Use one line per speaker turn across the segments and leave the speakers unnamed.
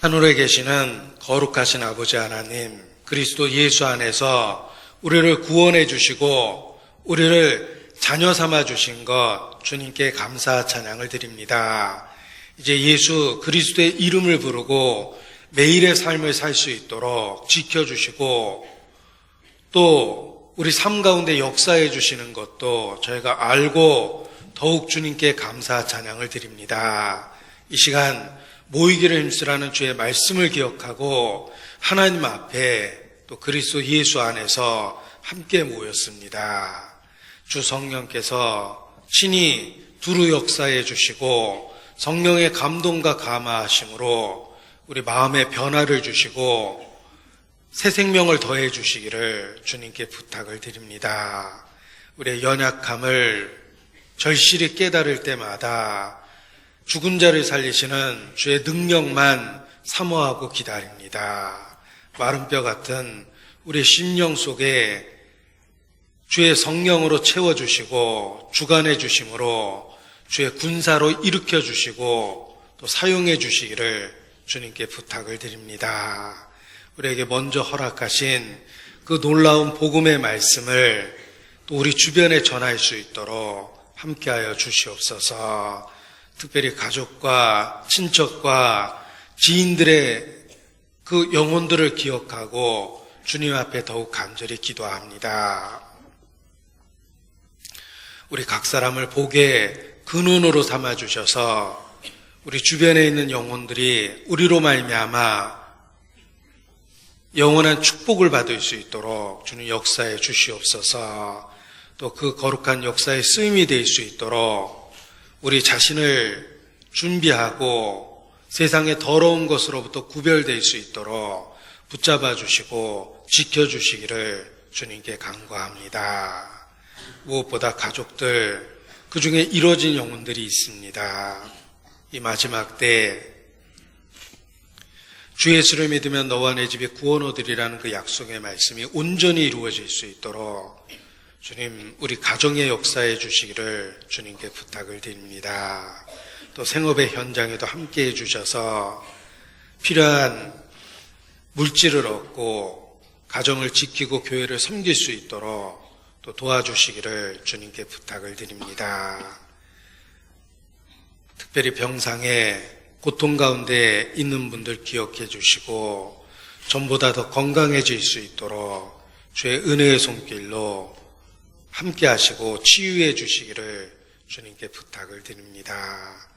하늘에 계시는 거룩하신 아버지 하나님, 그리스도 예수 안에서 우리를 구원해 주시고 우리를 자녀 삼아 주신 것 주님께 감사 찬양을 드립니다. 이제 예수 그리스도의 이름을 부르고 매일의 삶을 살 수 있도록 지켜주시고 또 우리 삶 가운데 역사해 주시는 것도 저희가 알고 더욱 주님께 감사 찬양을 드립니다. 이 시간 모이기를 힘쓰라는 주의 말씀을 기억하고 하나님 앞에 또 그리스도 예수 안에서 함께 모였습니다. 주 성령께서 친히 두루 역사해 주시고 성령의 감동과 감화하심으로 우리 마음의 변화를 주시고 새 생명을 더해 주시기를 주님께 부탁을 드립니다. 우리의 연약함을 절실히 깨달을 때마다 죽은 자를 살리시는 주의 능력만 사모하고 기다립니다. 마른 뼈 같은 우리의 심령 속에 주의 성령으로 채워주시고 주관해 주심으로 주의 군사로 일으켜 주시고 또 사용해 주시기를 주님께 부탁을 드립니다. 우리에게 먼저 허락하신 그 놀라운 복음의 말씀을 또 우리 주변에 전할 수 있도록 함께하여 주시옵소서. 특별히 가족과 친척과 지인들의 그 영혼들을 기억하고 주님 앞에 더욱 간절히 기도합니다. 우리 각 사람을 복의 근원으로 삼아주셔서 우리 주변에 있는 영혼들이 우리로 말미암아 영원한 축복을 받을 수 있도록 주님 역사해 주시옵소서. 또 그 거룩한 역사에 쓰임이 될 수 있도록 우리 자신을 준비하고 세상의 더러운 것으로부터 구별될 수 있도록 붙잡아 주시고 지켜주시기를 주님께 간구합니다. 무엇보다 가족들, 그 중에 이루어진 영혼들이 있습니다. 이 마지막 때 주 예수를 믿으면 너와 내 집에 구원 얻으리라는 그 약속의 말씀이 온전히 이루어질 수 있도록 주님, 우리 가정의 역사해 주시기를 주님께 부탁을 드립니다. 또 생업의 현장에도 함께해 주셔서 필요한 물질을 얻고 가정을 지키고 교회를 섬길 수 있도록 또 도와주시기를 주님께 부탁을 드립니다. 특별히 병상에 고통 가운데 있는 분들 기억해 주시고 전보다 더 건강해질 수 있도록 주의 은혜의 손길로 함께 하시고 치유해 주시기를 주님께 부탁을 드립니다.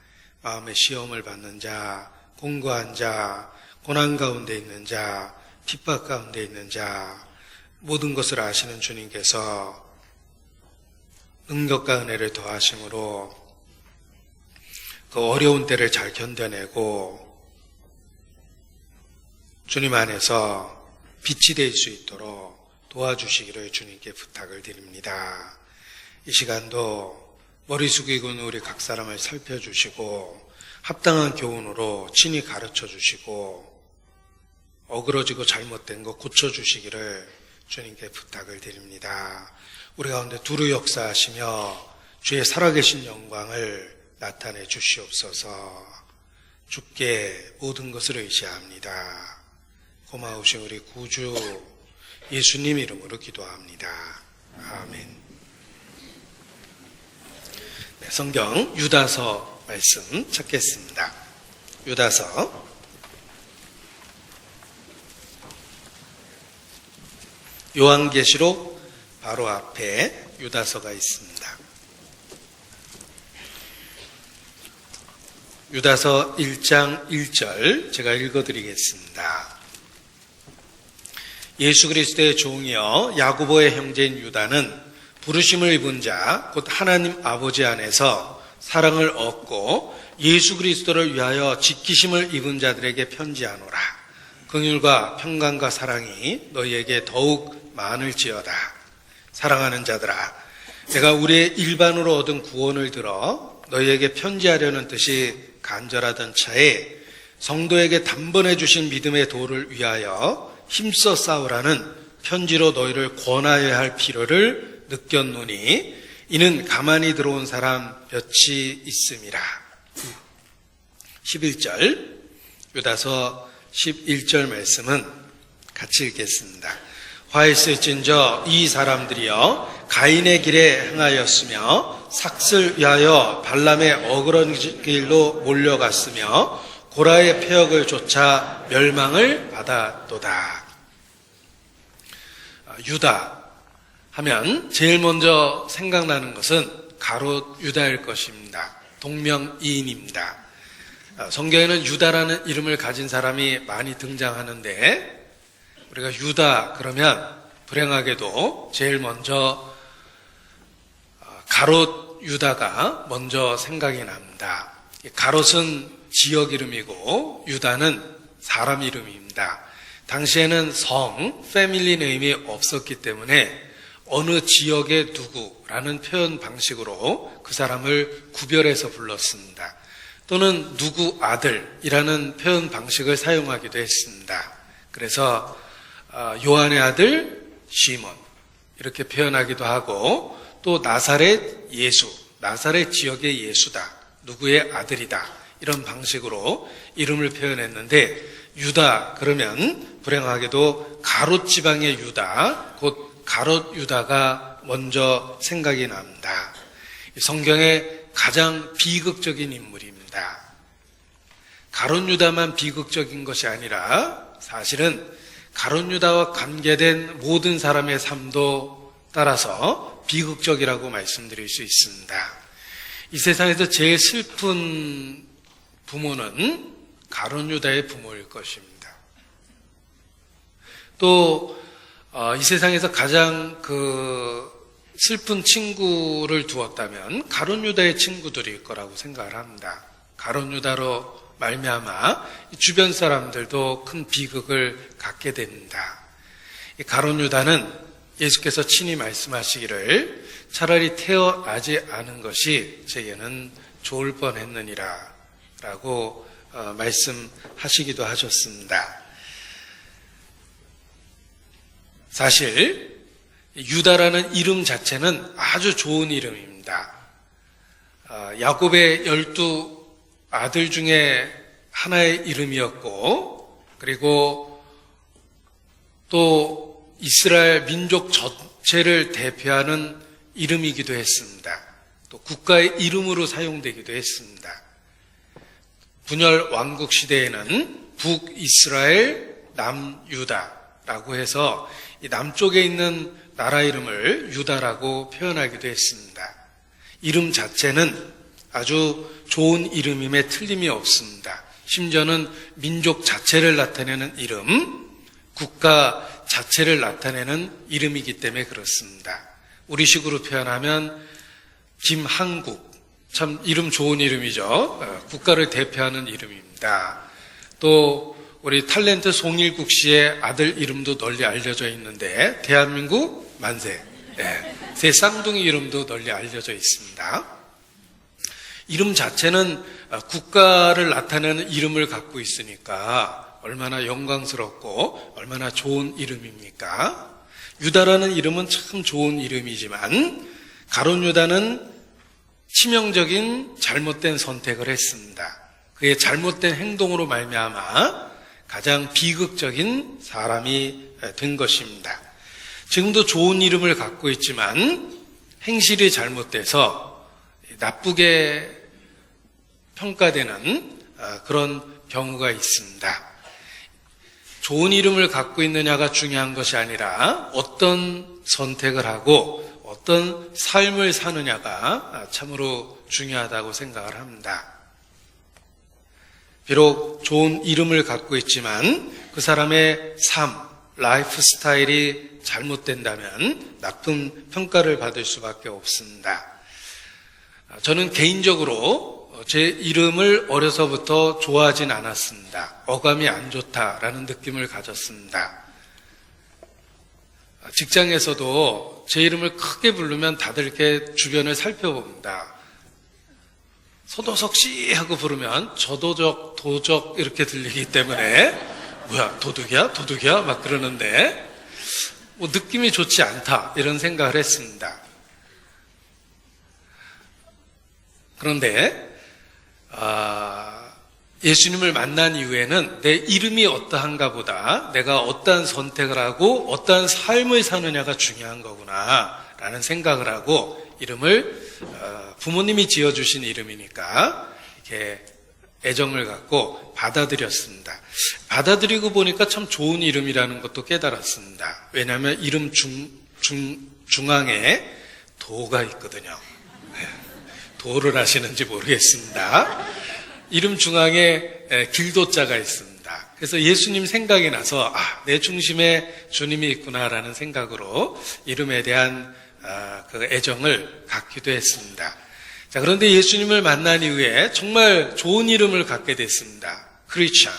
마음의 시험을 받는 자, 공고한 자, 고난 가운데 있는 자, 핍박 가운데 있는 자, 모든 것을 아시는 주님께서 능력과 은혜를 더하심으로 그 어려운 때를 잘 견뎌내고 주님 안에서 빛이 될 수 있도록 도와주시기를 주님께 부탁을 드립니다. 이 시간도 머리 숙이고 있는 우리 각 사람을 살펴주시고 합당한 교훈으로 친히 가르쳐 주시고 어그러지고 잘못된 거 고쳐주시기를 주님께 부탁을 드립니다. 우리 가운데 두루 역사하시며 주의 살아계신 영광을 나타내 주시옵소서. 주께 모든 것을 의지합니다. 고마우신 우리 구주 예수님 이름으로 기도합니다. 아멘. 네, 성경 유다서 말씀 찾겠습니다. 유다서 요한계시록 바로 앞에 유다서가 있습니다. 유다서 1장 1절 제가 읽어드리겠습니다. 예수 그리스도의 종이여 야고보의 형제인 유다는 부르심을 입은 자 곧 하나님 아버지 안에서 사랑을 얻고 예수 그리스도를 위하여 지키심을 입은 자들에게 편지하노라. 긍휼과 평강과 사랑이 너희에게 더욱 많을지어다. 사랑하는 자들아, 내가 우리의 일반으로 얻은 구원을 들어 너희에게 편지하려는 뜻이 간절하던 차에 성도에게 단번에 주신 믿음의 도를 위하여 힘써 싸우라는 편지로 너희를 권하여야 할 필요를 느꼈노니 이는 가만히 들어온 사람 몇이 있음이라. 11절 유다서 11절 말씀은 같이 읽겠습니다. 화 있을진저 이 사람들이여 가인의 길에 행하였으며 삭슬 위하여 발람의 어그런 길로 몰려갔으며 고라의 폐역을 쫓아 멸망을 받았도다. 유다 하면 제일 먼저 생각나는 것은 가롯 유다일 것입니다. 동명이인입니다. 성경에는 유다라는 이름을 가진 사람이 많이 등장하는데 우리가 유다 그러면 불행하게도 제일 먼저 가롯 유다가 먼저 생각이 납니다. 가롯은 지역 이름이고 유다는 사람 이름입니다. 당시에는 성, 패밀리 네임이 없었기 때문에 어느 지역의 누구라는 표현 방식으로 그 사람을 구별해서 불렀습니다. 또는 누구 아들이라는 표현 방식을 사용하기도 했습니다. 그래서 요한의 아들 시몬 이렇게 표현하기도 하고 또 나사렛 예수, 나사렛 지역의 예수다, 누구의 아들이다 이런 방식으로 이름을 표현했는데 유다 그러면 불행하게도 가롯 지방의 유다, 곧 가롯 유다가 먼저 생각이 납니다. 성경의 가장 비극적인 인물입니다. 가롯 유다만 비극적인 것이 아니라 사실은 가롯 유다와 관계된 모든 사람의 삶도 따라서 비극적이라고 말씀드릴 수 있습니다. 이 세상에서 제일 슬픈 부모는 가롯 유다의 부모일 것입니다. 또 이 세상에서 가장 슬픈 친구를 두었다면 가롯 유다의 친구들일 거라고 생각을 합니다. 가롯 유다로 말미암아 주변 사람들도 큰 비극을 갖게 됩니다. 가롯 유다는 예수께서 친히 말씀하시기를 차라리 태어나지 않은 것이 제게는 좋을 뻔했느니라 라고 말씀하시기도 하셨습니다. 사실 유다라는 이름 자체는 아주 좋은 이름입니다. 야곱의 12 아들 중에 하나의 이름이었고 그리고 또 이스라엘 민족 전체를 대표하는 이름이기도 했습니다. 또 국가의 이름으로 사용되기도 했습니다. 분열 왕국 시대에는 북이스라엘, 남유다라고 해서 이 남쪽에 있는 나라 이름을 유다라고 표현하기도 했습니다. 이름 자체는 아주 좋은 이름임에 틀림이 없습니다. 심지어는 민족 자체를 나타내는 이름, 국가 자체를 나타내는 이름이기 때문에 그렇습니다. 우리식으로 표현하면 김한국, 참 이름 좋은 이름이죠. 국가를 대표하는 이름입니다. 또 우리 탤런트 송일국 씨의 아들 이름도 널리 알려져 있는데 대한민국 만세, 새 쌍둥이 이름도 널리 알려져 있습니다. 이름 자체는 국가를 나타내는 이름을 갖고 있으니까 얼마나 영광스럽고 얼마나 좋은 이름입니까? 유다라는 이름은 참 좋은 이름이지만 가롯 유다는 치명적인 잘못된 선택을 했습니다. 그의 잘못된 행동으로 말미암아 가장 비극적인 사람이 된 것입니다. 지금도 좋은 이름을 갖고 있지만 행실이 잘못돼서 나쁘게 평가되는 그런 경우가 있습니다. 좋은 이름을 갖고 있느냐가 중요한 것이 아니라 어떤 선택을 하고 어떤 삶을 사느냐가 참으로 중요하다고 생각을 합니다. 비록 좋은 이름을 갖고 있지만 그 사람의 삶, 라이프 스타일이 잘못된다면 나쁜 평가를 받을 수밖에 없습니다. 저는 개인적으로 제 이름을 어려서부터 좋아하진 않았습니다. 어감이 안 좋다라는 느낌을 가졌습니다. 직장에서도 제 이름을 크게 부르면 다들 이렇게 주변을 살펴봅니다. 서도석 씨 하고 부르면 저도적, 도적 이렇게 들리기 때문에 뭐야 도둑이야? 도둑이야? 막 그러는데 뭐 느낌이 좋지 않다 이런 생각을 했습니다. 그런데 예수님을 만난 이후에는 내 이름이 어떠한가 보다 내가 어떠한 선택을 하고 어떠한 삶을 사느냐가 중요한 거구나 라는 생각을 하고 이름을 부모님이 지어주신 이름이니까 이렇게 애정을 갖고 받아들였습니다. 받아들이고 보니까 참 좋은 이름이라는 것도 깨달았습니다. 왜냐하면 이름 중앙에 도가 있거든요. 도를 아시는지 모르겠습니다. 이름 중앙에 길도자가 있습니다. 그래서 예수님 생각이 나서 내 중심에 주님이 있구나라는 생각으로 이름에 대한 그 애정을 갖기도 했습니다. 자, 그런데 예수님을 만난 이후에 정말 좋은 이름을 갖게 됐습니다. 크리스찬,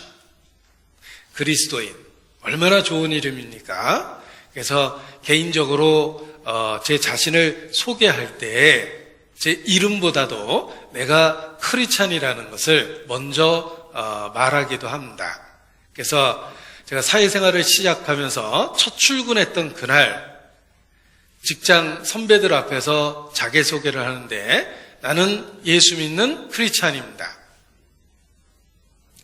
그리스도인. 얼마나 좋은 이름입니까? 그래서 개인적으로 제 자신을 소개할 때 제 이름보다도 내가 크리스찬이라는 것을 먼저 말하기도 합니다. 그래서 제가 사회생활을 시작하면서 첫 출근했던 그날 직장 선배들 앞에서 자기소개를 하는데 나는 예수 믿는 크리스찬입니다.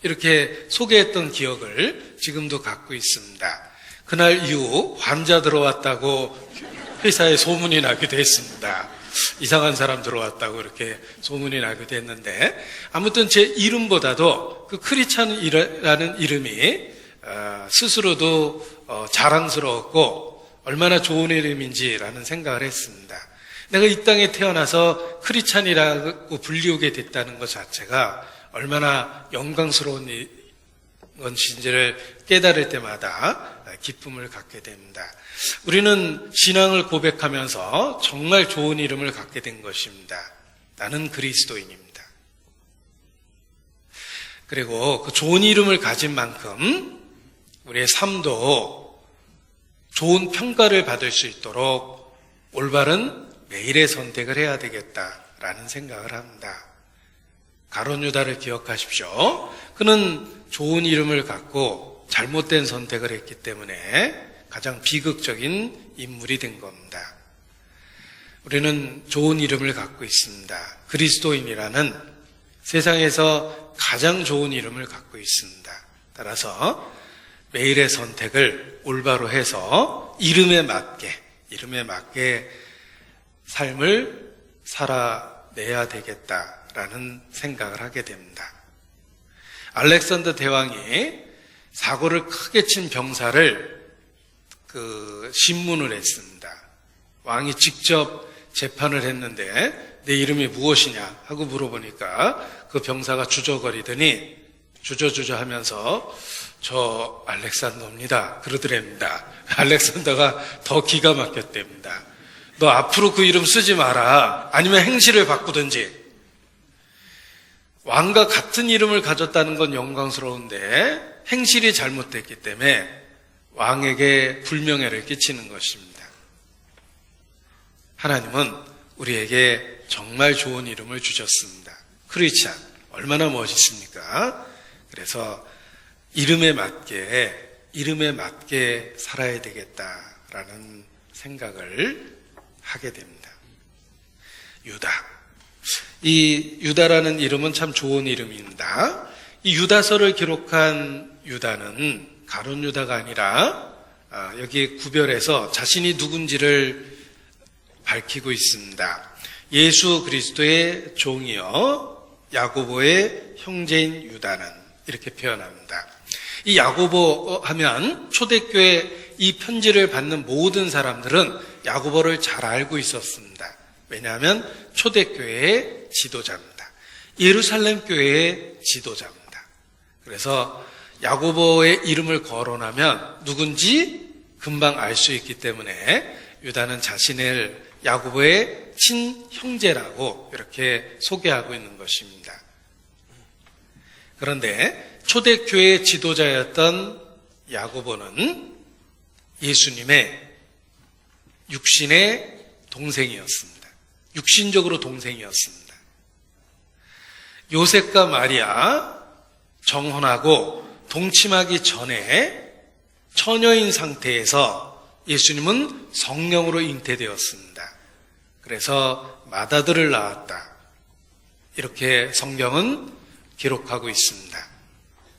이렇게 소개했던 기억을 지금도 갖고 있습니다. 그날 이후 환자 들어왔다고 회사에 소문이 나기도 했습니다. 이상한 사람 들어왔다고 이렇게 소문이 나기도 했는데 아무튼 제 이름보다도 그 크리스찬이라는 이름이 스스로도 자랑스러웠고 얼마나 좋은 이름인지라는 생각을 했습니다. 내가 이 땅에 태어나서 크리스찬이라고 불리우게 됐다는 것 자체가 얼마나 영광스러운 것인지를 깨달을 때마다 기쁨을 갖게 됩니다. 우리는 신앙을 고백하면서 정말 좋은 이름을 갖게 된 것입니다. 나는 그리스도인입니다. 그리고 그 좋은 이름을 가진 만큼 우리의 삶도 좋은 평가를 받을 수 있도록 올바른 매일의 선택을 해야 되겠다라는 생각을 합니다. 가룟 유다를 기억하십시오. 그는 좋은 이름을 갖고 잘못된 선택을 했기 때문에 가장 비극적인 인물이 된 겁니다. 우리는 좋은 이름을 갖고 있습니다. 그리스도인이라는 세상에서 가장 좋은 이름을 갖고 있습니다. 따라서 매일의 선택을 올바로 해서 이름에 맞게 삶을 살아내야 되겠다라는 생각을 하게 됩니다. 알렉산더 대왕이 사고를 크게 친 병사를 신문을 했습니다. 왕이 직접 재판을 했는데 내 이름이 무엇이냐 하고 물어보니까 그 병사가 주저거리더니 주저 하면서 저 알렉산더입니다 그러더랍니다. 알렉산더가 더 기가 막혔답니다. 너 앞으로 그 이름 쓰지 마라. 아니면 행실을 바꾸든지. 왕과 같은 이름을 가졌다는 건 영광스러운데 행실이 잘못됐기 때문에 왕에게 불명예를 끼치는 것입니다. 하나님은 우리에게 정말 좋은 이름을 주셨습니다. 크리스찬, 얼마나 멋있습니까? 그래서 이름에 맞게 살아야 되겠다라는 생각을 하게 됩니다. 유다. 이 유다라는 이름은 참 좋은 이름입니다. 이 유다서를 기록한 유다는 가룟 유다가 아니라 여기 구별해서 자신이 누군지를 밝히고 있습니다. 예수 그리스도의 종이요 야고보의 형제인 유다는 이렇게 표현합니다. 이 야고보 하면 초대교회 이 편지를 받는 모든 사람들은 야고보를 잘 알고 있었습니다. 왜냐하면 초대교회의 지도자입니다. 예루살렘 교회의 지도자입니다. 그래서 야고보의 이름을 거론하면 누군지 금방 알 수 있기 때문에 유다는 자신을 야고보의 친형제라고 이렇게 소개하고 있는 것입니다. 그런데 초대교회의 지도자였던 야고보는 예수님의 육신의 동생이었습니다. 육신적으로 동생이었습니다. 요셉과 마리아 정혼하고 동침하기 전에 처녀인 상태에서 예수님은 성령으로 잉태되었습니다. 그래서 맏아들을 낳았다. 이렇게 성경은 기록하고 있습니다.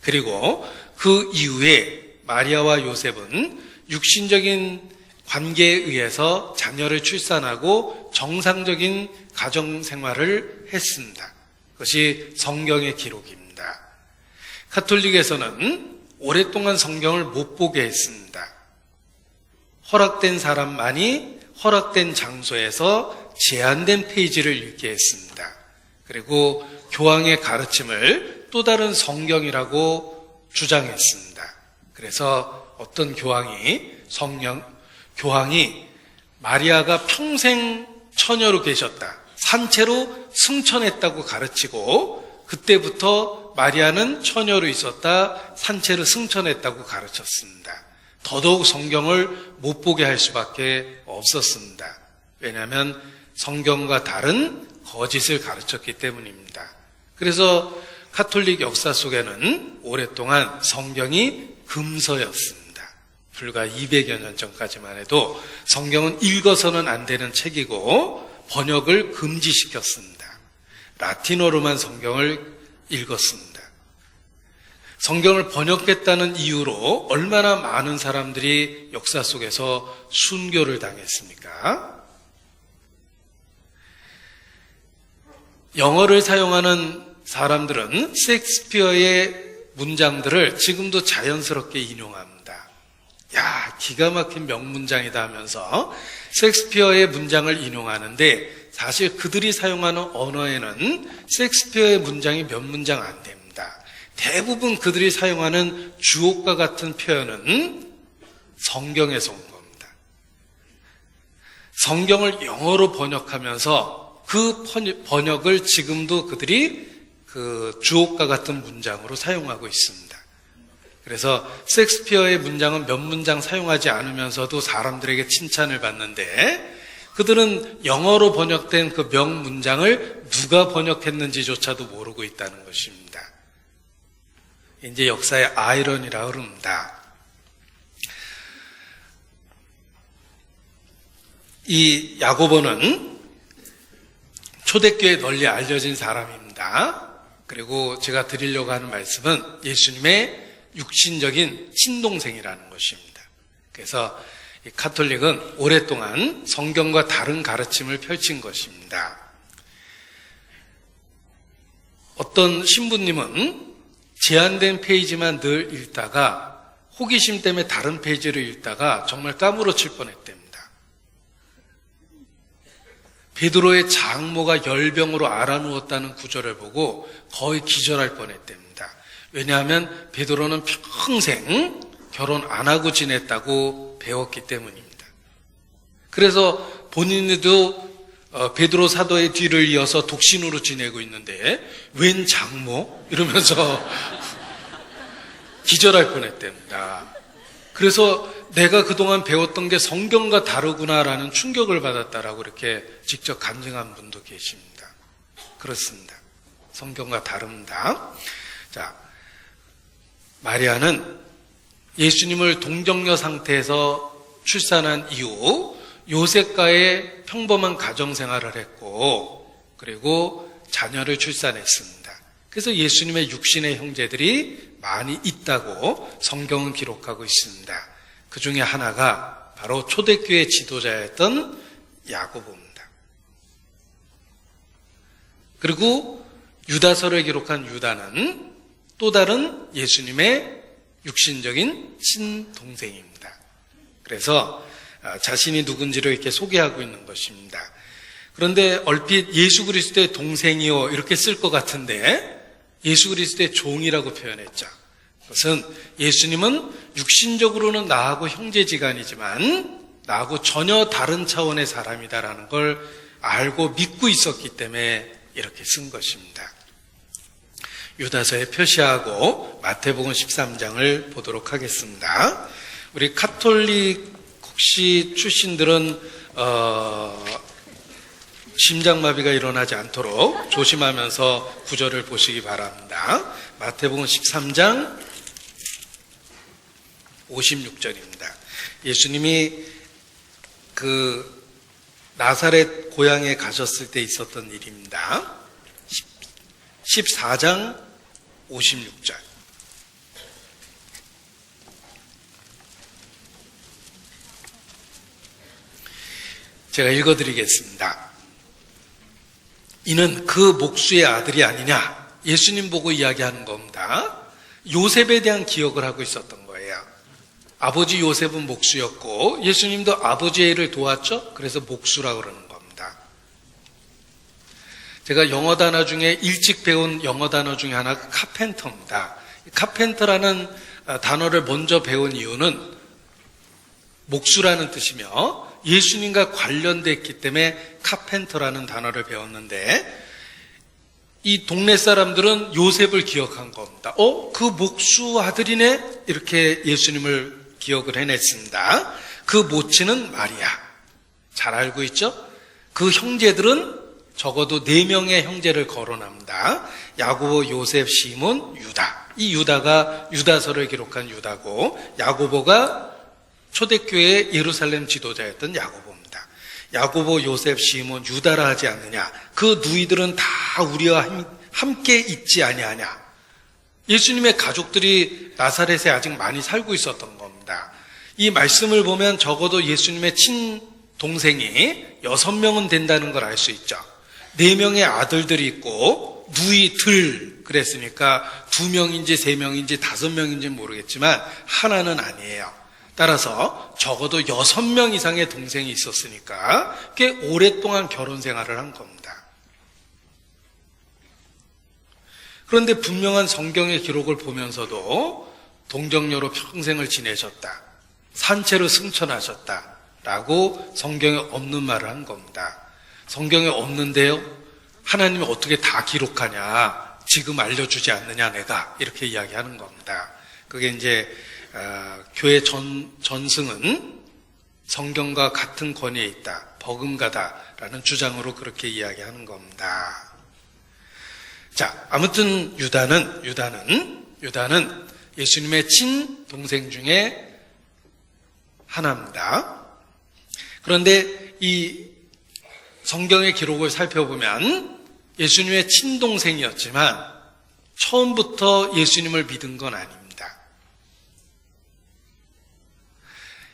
그리고 그 이후에 마리아와 요셉은 육신적인 관계에 의해서 자녀를 출산하고 정상적인 가정 생활을 했습니다. 그것이 성경의 기록입니다. 가톨릭에서는 오랫동안 성경을 못 보게 했습니다. 허락된 사람만이 허락된 장소에서 제한된 페이지를 읽게 했습니다. 그리고 교황의 가르침을 또 다른 성경이라고 주장했습니다. 그래서 어떤 교황이 마리아가 평생 처녀로 계셨다, 산채로 승천했다고 가르치고, 그때부터 마리아는 처녀로 있었다, 산채로 승천했다고 가르쳤습니다. 더더욱 성경을 못 보게 할 수밖에 없었습니다. 왜냐하면 성경과 다른 거짓을 가르쳤기 때문입니다. 그래서 가톨릭 역사 속에는 오랫동안 성경이 금서였습니다. 불과 200여 년 전까지만 해도 성경은 읽어서는 안 되는 책이고 번역을 금지시켰습니다. 라틴어로만 성경을 읽었습니다. 성경을 번역했다는 이유로 얼마나 많은 사람들이 역사 속에서 순교를 당했습니까? 영어를 사용하는 사람들은 셰익스피어의 문장들을 지금도 자연스럽게 인용합니다. 야, 기가 막힌 명문장이다 하면서 셰익스피어의 문장을 인용하는데, 사실 그들이 사용하는 언어에는 셰익스피어의 문장이 몇 문장 안 됩니다. 대부분 그들이 사용하는 주옥과 같은 표현은 성경에서 온 겁니다. 성경을 영어로 번역하면서 그 번역을 지금도 그들이 그 주옥과 같은 문장으로 사용하고 있습니다. 그래서 셰익스피어의 문장은 몇 문장 사용하지 않으면서도 사람들에게 칭찬을 받는데, 그들은 영어로 번역된 그 명문장을 누가 번역했는지조차도 모르고 있다는 것입니다. 이제 역사의 아이러니라고 그럽니다. 이 야고보는 초대교회에 널리 알려진 사람입니다. 그리고 제가 드리려고 하는 말씀은 예수님의 육신적인 친동생이라는 것입니다. 그래서 이 가톨릭은 오랫동안 성경과 다른 가르침을 펼친 것입니다. 어떤 신부님은 제한된 페이지만 늘 읽다가 호기심 때문에 다른 페이지를 읽다가 정말 까무러칠 뻔했답니다. 베드로의 장모가 열병으로 앓아누웠다는 구절을 보고 거의 기절할 뻔했답니다. 왜냐하면 베드로는 평생 결혼 안 하고 지냈다고 배웠기 때문입니다. 그래서 본인도 베드로 사도의 뒤를 이어서 독신으로 지내고 있는데 웬 장모? 이러면서 기절할 뻔했답니다. 그래서 내가 그동안 배웠던 게 성경과 다르구나라는 충격을 받았다라고 이렇게 직접 간증한 분도 계십니다. 그렇습니다. 성경과 다릅니다. 자, 마리아는 예수님을 동정녀 상태에서 출산한 이후 요셉과의 평범한 가정생활을 했고, 그리고 자녀를 출산했습니다. 그래서 예수님의 육신의 형제들이 많이 있다고 성경은 기록하고 있습니다. 그 중에 하나가 바로 초대교회 지도자였던 야고보입니다. 그리고 유다서를 기록한 유다는 또 다른 예수님의 육신적인 친동생입니다. 그래서 자신이 누군지를 이렇게 소개하고 있는 것입니다. 그런데 얼핏 예수 그리스도의 동생이요 이렇게 쓸 것 같은데 예수 그리스도의 종이라고 표현했죠. 그것은 예수님은 육신적으로는 나하고 형제지간이지만 나하고 전혀 다른 차원의 사람이다라는 걸 알고 믿고 있었기 때문에 이렇게 쓴 것입니다. 유다서에 표시하고 마태복음 13장을 보도록 하겠습니다. 우리 가톨릭 혹시 출신들은 심장마비가 일어나지 않도록 조심하면서 구절을 보시기 바랍니다. 마태복음 13장 56절입니다. 예수님이 그 나사렛 고향에 가셨을 때 있었던 일입니다. 14장 56절. 제가 읽어드리겠습니다. 이는 그 목수의 아들이 아니냐? 예수님 보고 이야기하는 겁니다. 요셉에 대한 기억을 하고 있었던 거예요. 아버지 요셉은 목수였고 예수님도 아버지의 일을 도왔죠. 그래서 목수라고 그러는 겁니다. 제가 영어 단어 중에 일찍 배운 영어 단어 중에 하나가 카펜터입니다. 카펜터라는 단어를 먼저 배운 이유는 목수라는 뜻이며 예수님과 관련됐기 때문에 카펜터라는 단어를 배웠는데 이 동네 사람들은 요셉을 기억한 겁니다. 그 목수 아들이네? 이렇게 예수님을 기억을 해냈습니다. 그 모친은 마리아. 잘 알고 있죠? 그 형제들은 적어도 4명의 형제를 거론합니다. 야고보, 요셉, 시몬, 유다. 이 유다가 유다서를 기록한 유다고 야고보가 초대교회의 예루살렘 지도자였던 야고보입니다. 야고보, 요셉, 시몬, 유다라 하지 않느냐. 그 누이들은 다 우리와 함께 있지 아니하냐. 예수님의 가족들이 나사렛에 아직 많이 살고 있었던 겁니다. 이 말씀을 보면 적어도 예수님의 친동생이 6명은 된다는 걸 알 수 있죠. 4명의 아들들이 있고 누이들 그랬으니까 2명인지 3명인지 5명인지 모르겠지만 하나는 아니에요. 따라서 적어도 6명 이상의 동생이 있었으니까 꽤 오랫동안 결혼 생활을 한 겁니다. 그런데 분명한 성경의 기록을 보면서도 동정녀로 평생을 지내셨다. 산채로 승천하셨다. 라고 성경에 없는 말을 한 겁니다. 성경에 없는데요. 하나님이 어떻게 다 기록하냐. 지금 알려주지 않느냐 내가. 이렇게 이야기하는 겁니다. 그게 이제 교회 전승은 성경과 같은 권위에 있다. 버금가다라는 주장으로 그렇게 이야기하는 겁니다. 자, 아무튼 유다는 예수님의 친동생 중에 하나입니다. 그런데 이 성경의 기록을 살펴보면 예수님의 친동생이었지만 처음부터 예수님을 믿은 건 아닙니다.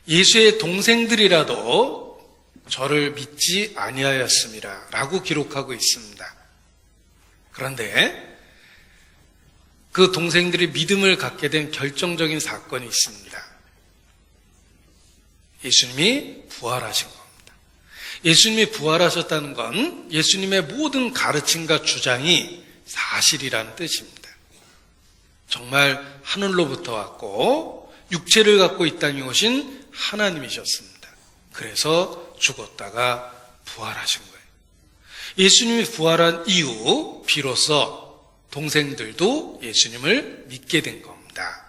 예수의 동생들이라도 저를 믿지 아니하였습니다. 라고 기록하고 있습니다. 그런데 그 동생들이 믿음을 갖게 된 결정적인 사건이 있습니다. 예수님이 부활하신 겁니다. 예수님이 부활하셨다는 건 예수님의 모든 가르침과 주장이 사실이라는 뜻입니다. 정말 하늘로부터 왔고 육체를 갖고 이 땅에 오신 하나님이셨습니다. 그래서 죽었다가 부활하신 거예요. 예수님이 부활한 이후 비로소 동생들도 예수님을 믿게 된 겁니다.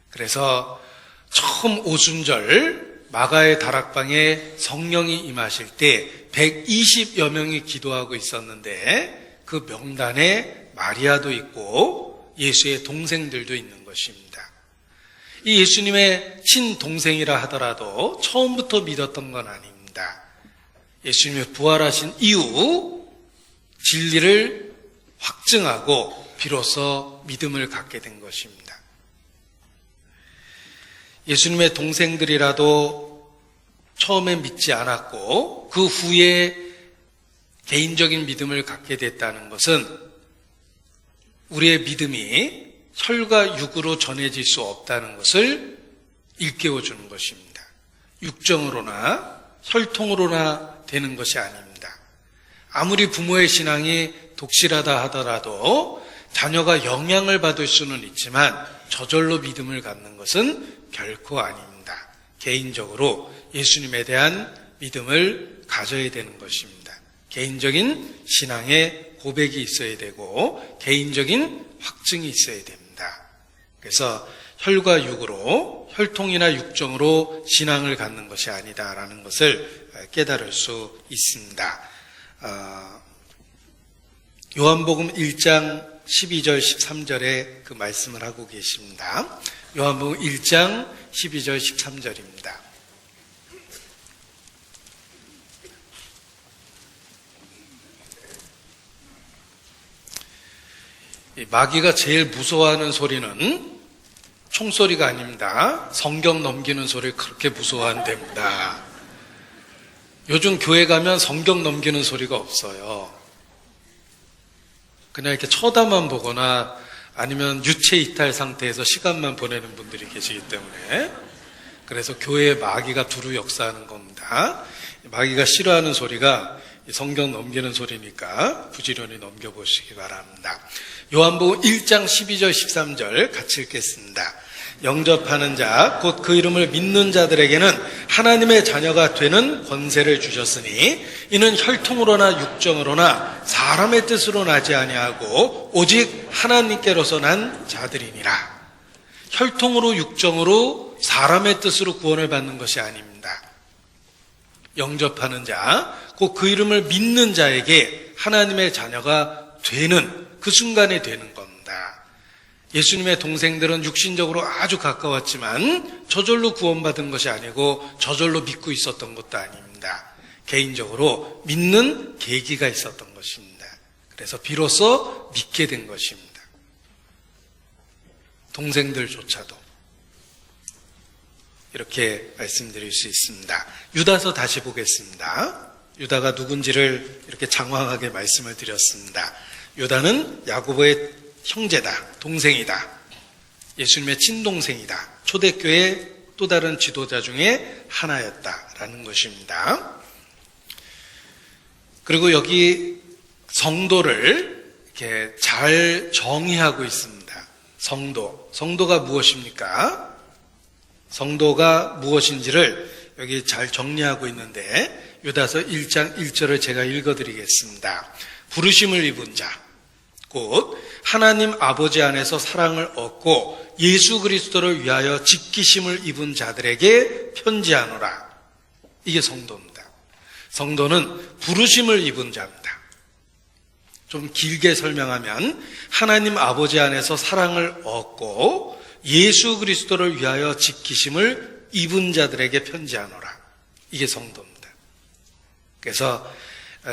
그래서 처음 오순절 마가의 다락방에 성령이 임하실 때 120여 명이 기도하고 있었는데 그 명단에 마리아도 있고 예수의 동생들도 있는 것입니다. 이 예수님의 친동생이라 하더라도 처음부터 믿었던 건 아닙니다. 예수님이 부활하신 이후 진리를 확증하고 비로소 믿음을 갖게 된 것입니다. 예수님의 동생들이라도 처음엔 믿지 않았고 그 후에 개인적인 믿음을 갖게 됐다는 것은 우리의 믿음이 혈과 육으로 전해질 수 없다는 것을 일깨워주는 것입니다. 육정으로나 혈통으로나 되는 것이 아닙니다. 아무리 부모의 신앙이 독실하다 하더라도 자녀가 영향을 받을 수는 있지만 저절로 믿음을 갖는 것은 결코 아닙니다. 개인적으로 예수님에 대한 믿음을 가져야 되는 것입니다. 개인적인 신앙의 고백이 있어야 되고 개인적인 확증이 있어야 됩니다. 그래서 혈과 육으로 혈통이나 육정으로 신앙을 갖는 것이 아니다라는 것을 깨달을 수 있습니다. 요한복음 1장 12절 13절에 그 말씀을 하고 계십니다. 요한복음 1장 12절 13절입니다. 마귀가 제일 무서워하는 소리는 총소리가 아닙니다. 성경 넘기는 소리를 그렇게 무서워한답니다. 요즘 교회 가면 성경 넘기는 소리가 없어요. 그냥 이렇게 쳐다만 보거나 아니면 유체 이탈 상태에서 시간만 보내는 분들이 계시기 때문에, 그래서 교회에 마귀가 두루 역사하는 겁니다. 마귀가 싫어하는 소리가 성경 넘기는 소리니까 부지런히 넘겨보시기 바랍니다. 요한복음 1장 12절 13절 같이 읽겠습니다. 영접하는 자 곧 그 이름을 믿는 자들에게는 하나님의 자녀가 되는 권세를 주셨으니 이는 혈통으로나 육정으로나 사람의 뜻으로 나지 아니하고 오직 하나님께로서 난 자들이니라. 혈통으로 육정으로 사람의 뜻으로 구원을 받는 것이 아닙니다. 영접하는 자 곧 그 이름을 믿는 자에게 하나님의 자녀가 되는 그 순간에 되는 겁니다. 예수님의 동생들은 육신적으로 아주 가까웠지만 저절로 구원받은 것이 아니고 저절로 믿고 있었던 것도 아닙니다. 개인적으로 믿는 계기가 있었던 것입니다. 그래서 비로소 믿게 된 것입니다. 동생들조차도 이렇게 말씀드릴 수 있습니다. 유다서 다시 보겠습니다. 유다가 누군지를 이렇게 장황하게 말씀을 드렸습니다. 유다는 야고보의 형제다, 동생이다, 예수님의 친동생이다, 초대교회 또 다른 지도자 중에 하나였다라는 것입니다. 그리고 여기 성도를 이렇게 잘 정의하고 있습니다. 성도가 무엇입니까? 성도가 무엇인지를 여기 잘 정리하고 있는데, 유다서 1장 1절을 제가 읽어드리겠습니다. 부르심을 입은 자, 곧 하나님 아버지 안에서 사랑을 얻고 예수 그리스도를 위하여 지키심을 입은 자들에게 편지하노라. 이게 성도입니다. 성도는 부르심을 입은 자입니다. 좀 길게 설명하면 하나님 아버지 안에서 사랑을 얻고 예수 그리스도를 위하여 지키심을 입은 자들에게 편지하노라. 이게 성도입니다. 그래서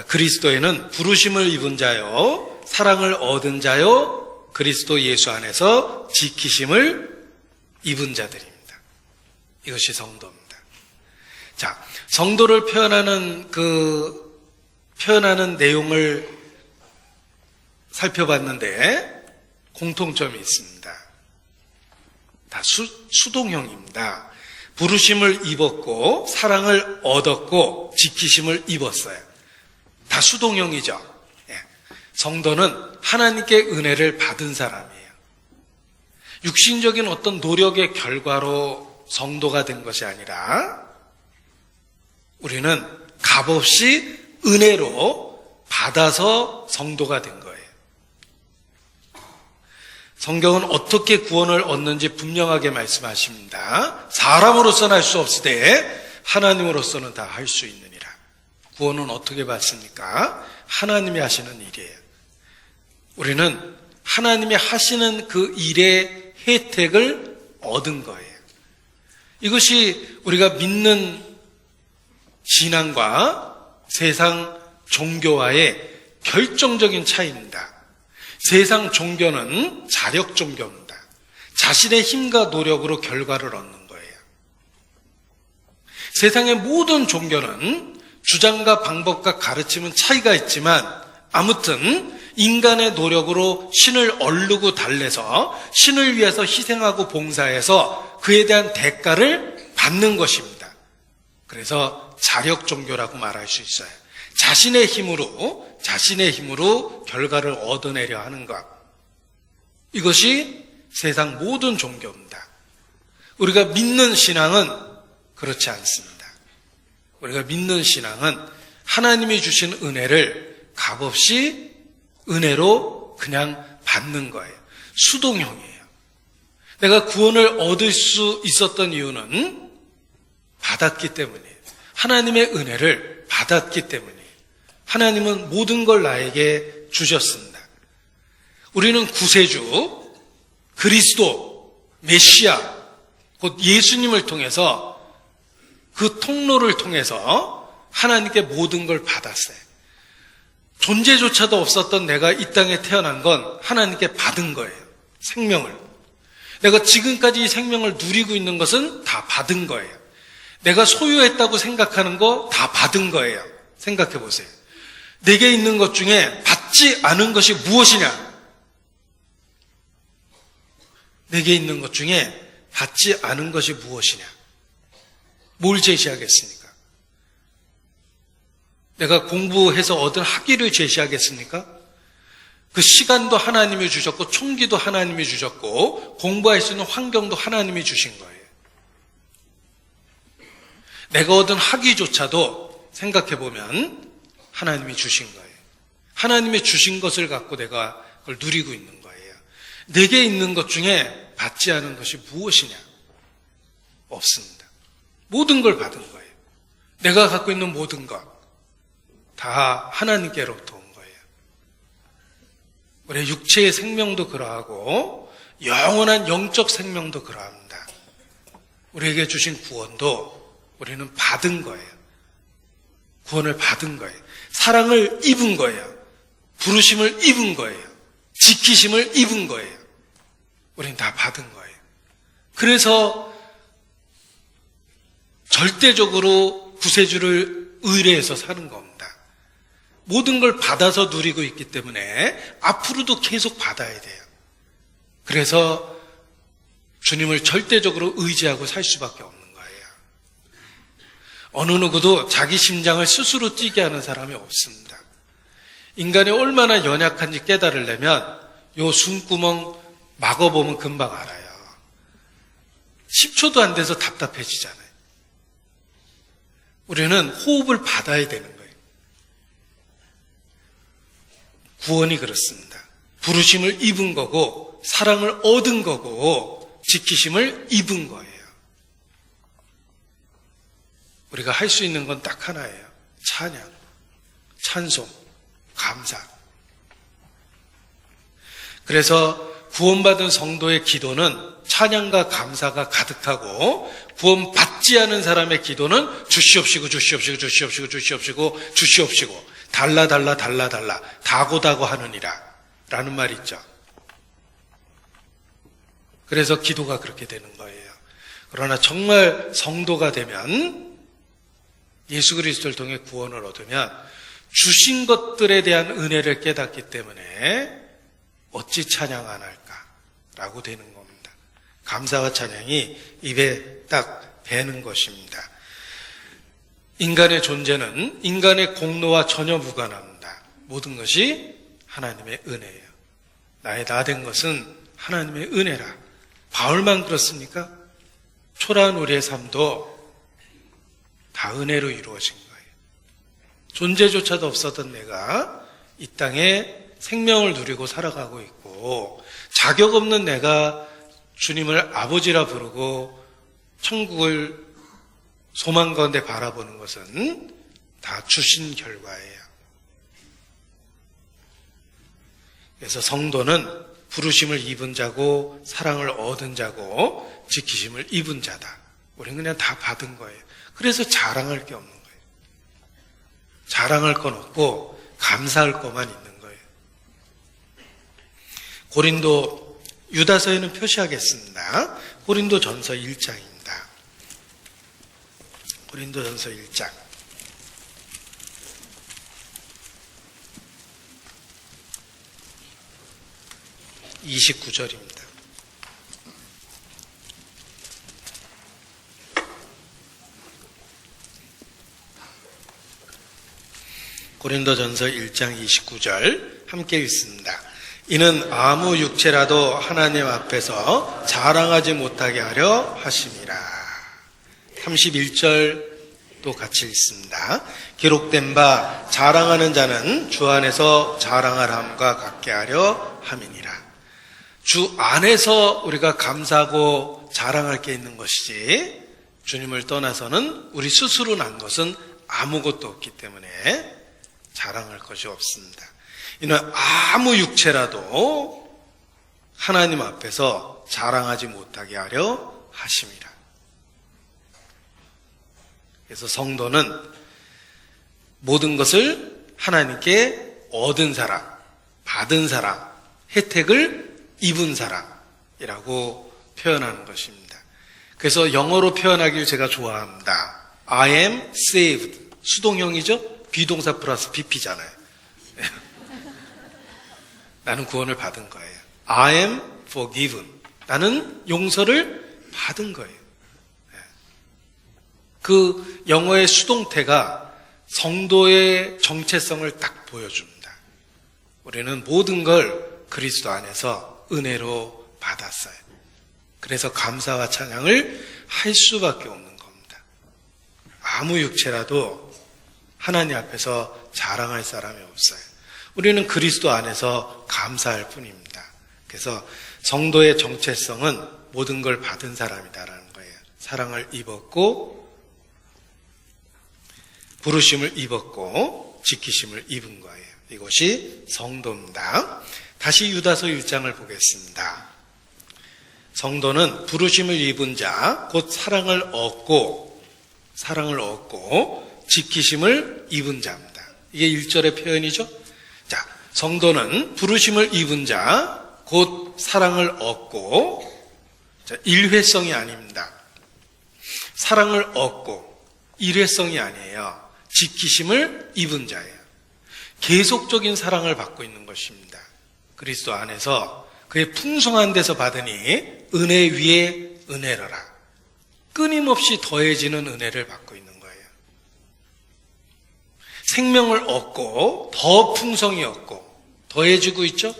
그리스도에는 부르심을 입은 자요, 사랑을 얻은 자요, 그리스도 예수 안에서 지키심을 입은 자들입니다. 이것이 성도입니다. 자, 성도를 표현하는 내용을 살펴봤는데 공통점이 있습니다. 다 수동형입니다. 부르심을 입었고 사랑을 얻었고 지키심을 입었어요. 다 수동형이죠. 성도는 하나님께 은혜를 받은 사람이에요. 육신적인 어떤 노력의 결과로 성도가 된 것이 아니라 우리는 값없이 은혜로 받아서 성도가 된 거예요. 성경은 어떻게 구원을 얻는지 분명하게 말씀하십니다. 사람으로서는 할 수 없으되 하나님으로서는 다 할 수 있느니라. 구원은 어떻게 받습니까? 하나님이 하시는 일이에요. 우리는 하나님이 하시는 그 일의 혜택을 얻은 거예요. 이것이 우리가 믿는 신앙과 세상 종교와의 결정적인 차이입니다. 세상 종교는 자력 종교입니다. 자신의 힘과 노력으로 결과를 얻는 거예요. 세상의 모든 종교는 주장과 방법과 가르침은 차이가 있지만 아무튼 인간의 노력으로 신을 얼르고 달래서 신을 위해서 희생하고 봉사해서 그에 대한 대가를 받는 것입니다. 그래서 자력 종교라고 말할 수 있어요. 자신의 힘으로 결과를 얻어내려 하는 것. 이것이 세상 모든 종교입니다. 우리가 믿는 신앙은 그렇지 않습니다. 우리가 믿는 신앙은 하나님이 주신 은혜를 값없이 은혜로 그냥 받는 거예요. 수동형이에요. 내가 구원을 얻을 수 있었던 이유는 받았기 때문이에요. 하나님의 은혜를 받았기 때문이에요. 하나님은 모든 걸 나에게 주셨습니다. 우리는 구세주, 그리스도, 메시아, 곧 예수님을 통해서 그 통로를 통해서 하나님께 모든 걸 받았어요. 존재조차도 없었던 내가 이 땅에 태어난 건 하나님께 받은 거예요. 생명을. 내가 지금까지 이 생명을 누리고 있는 것은 다 받은 거예요. 내가 소유했다고 생각하는 거 다 받은 거예요. 생각해 보세요. 내게 있는 것 중에 받지 않은 것이 무엇이냐? 내게 있는 것 중에 받지 않은 것이 무엇이냐? 뭘 제시하겠습니까? 내가 공부해서 얻은 학위를 제시하겠습니까? 그 시간도 하나님이 주셨고 총기도 하나님이 주셨고 공부할 수 있는 환경도 하나님이 주신 거예요. 내가 얻은 학위조차도 생각해보면 하나님이 주신 거예요. 하나님이 주신 것을 갖고 내가 그걸 누리고 있는 거예요. 내게 있는 것 중에 받지 않은 것이 무엇이냐? 없습니다. 모든 걸 받은 거예요. 내가 갖고 있는 모든 것 다 하나님께로부터 온 거예요. 우리의 육체의 생명도 그러하고 영원한 영적 생명도 그러합니다. 우리에게 주신 구원도 우리는 받은 거예요. 구원을 받은 거예요. 사랑을 입은 거예요. 부르심을 입은 거예요. 지키심을 입은 거예요. 우리는 다 받은 거예요. 그래서 절대적으로 구세주를 의뢰해서 사는 겁니다. 모든 걸 받아서 누리고 있기 때문에 앞으로도 계속 받아야 돼요. 그래서 주님을 절대적으로 의지하고 살 수밖에 없는 거예요. 어느 누구도 자기 심장을 스스로 뛰게 하는 사람이 없습니다. 인간이 얼마나 연약한지 깨달으려면 요 숨구멍 막아보면 금방 알아요. 10초도 안 돼서 답답해지잖아요. 우리는 호흡을 받아야 되는 거예요. 구원이 그렇습니다. 부르심을 입은 거고 사랑을 얻은 거고 지키심을 입은 거예요. 우리가 할 수 있는 건 딱 하나예요. 찬양, 찬송, 감사. 그래서 구원받은 성도의 기도는 찬양과 감사가 가득하고 구원받지 않은 사람의 기도는 주시옵시고 주시옵시고 주시옵시고 주시옵시고 주시옵시고 달라 다고다고 하느니라 라는 말이 있죠. 그래서 기도가 그렇게 되는 거예요. 그러나 정말 성도가 되면 예수 그리스도를 통해 구원을 얻으면 주신 것들에 대한 은혜를 깨닫기 때문에 어찌 찬양 안 할까라고 되는 겁니다. 감사와 찬양이 입에 딱 배는 것입니다. 인간의 존재는 인간의 공로와 전혀 무관합니다. 모든 것이 하나님의 은혜예요. 나의 나 된 것은 하나님의 은혜라. 바울만 그렇습니까? 초라한 우리의 삶도 다 은혜로 이루어진 거예요. 존재조차도 없었던 내가 이 땅에 생명을 누리고 살아가고 있고 자격 없는 내가 주님을 아버지라 부르고 천국을 소망 가운데 바라보는 것은 다 주신 결과예요. 그래서 성도는 부르심을 입은 자고 사랑을 얻은 자고 지키심을 입은 자다. 우리는 그냥 다 받은 거예요. 그래서 자랑할 게 없는 거예요. 자랑할 건 없고 감사할 것만 있는 거예요. 고린도 유다서에는 표시하겠습니다. 고린도전서 1장입니다. 고린도전서 1장 29절입니다. 고린도전서 1장 29절 함께 읽습니다. 이는 아무 육체라도 하나님 앞에서 자랑하지 못하게 하려 하심이라. 31절도 같이 읽습니다. 기록된 바 자랑하는 자는 주 안에서 자랑할 함과 같게 하려 함이니라. 주 안에서 우리가 감사하고 자랑할 게 있는 것이지 주님을 떠나서는 우리 스스로 난 것은 아무것도 없기 때문에 자랑할 것이 없습니다. 이는 아무 육체라도 하나님 앞에서 자랑하지 못하게 하려 하심이라. 그래서 성도는 모든 것을 하나님께 얻은 사람, 받은 사람, 혜택을 입은 사람이라고 표현하는 것입니다. 그래서 영어로 표현하기를 제가 좋아합니다. I am saved. 수동형이죠? 비동사 플러스 BP잖아요. 나는 구원을 받은 거예요. I am forgiven. 나는 용서를 받은 거예요. 그 영어의 수동태가 성도의 정체성을 딱 보여줍니다. 우리는 모든 걸 그리스도 안에서 은혜로 받았어요. 그래서 감사와 찬양을 할 수밖에 없는 겁니다. 아무 육체라도 하나님 앞에서 자랑할 사람이 없어요. 우리는 그리스도 안에서 감사할 뿐입니다. 그래서 성도의 정체성은 모든 걸 받은 사람이다라는 거예요. 사랑을 입었고 부르심을 입었고 지키심을 입은 거예요. 이것이 성도입니다. 다시 유다서 1장을 보겠습니다. 성도는 부르심을 입은 자, 곧 사랑을 얻고 지키심을 입은 자입니다. 이게 1절의 표현이죠. 자, 성도는 부르심을 입은 자, 곧 사랑을 얻고, 자, 일회성이 아닙니다. 사랑을 얻고 일회성이 아니에요. 지키심을 입은 자예요. 계속적인 사랑을 받고 있는 것입니다. 그리스도 안에서 그의 풍성한 데서 받으니 은혜 위에 은혜로라. 끊임없이 더해지는 은혜를 받고 있는 거예요. 생명을 얻고 더 풍성히 얻고 더해지고 있죠?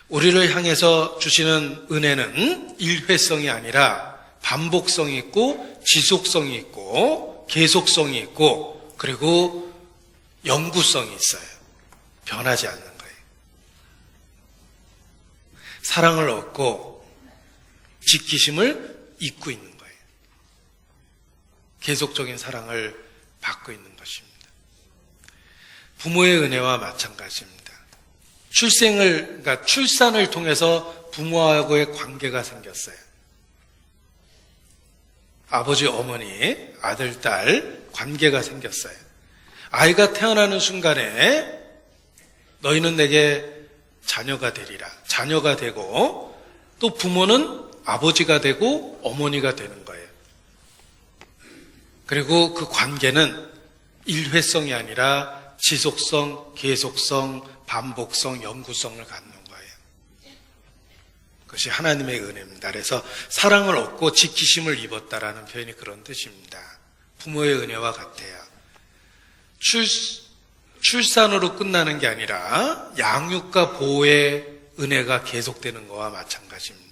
우리를 향해서 주시는 은혜는 일회성이 아니라 반복성이 있고 지속성이 있고 계속성이 있고 그리고 영구성이 있어요. 변하지 않는 거예요. 사랑을 얻고 지키심을 입고 있는 거예요. 계속적인 사랑을 받고 있는 것입니다. 부모의 은혜와 마찬가지입니다. 출산을 통해서 부모하고의 관계가 생겼어요. 아버지, 어머니, 아들, 딸 관계가 생겼어요. 아이가 태어나는 순간에 너희는 내게 자녀가 되리라. 자녀가 되고 또 부모는 아버지가 되고 어머니가 되는 거예요. 그리고 그 관계는 일회성이 아니라 지속성, 계속성, 반복성, 영구성을 갖는 거예요. 그것이 하나님의 은혜입니다. 그래서 사랑을 얻고 지키심을 입었다라는 표현이 그런 뜻입니다. 부모의 은혜와 같아요. 출산으로 끝나는 게 아니라 양육과 보호의 은혜가 계속되는 것과 마찬가지입니다.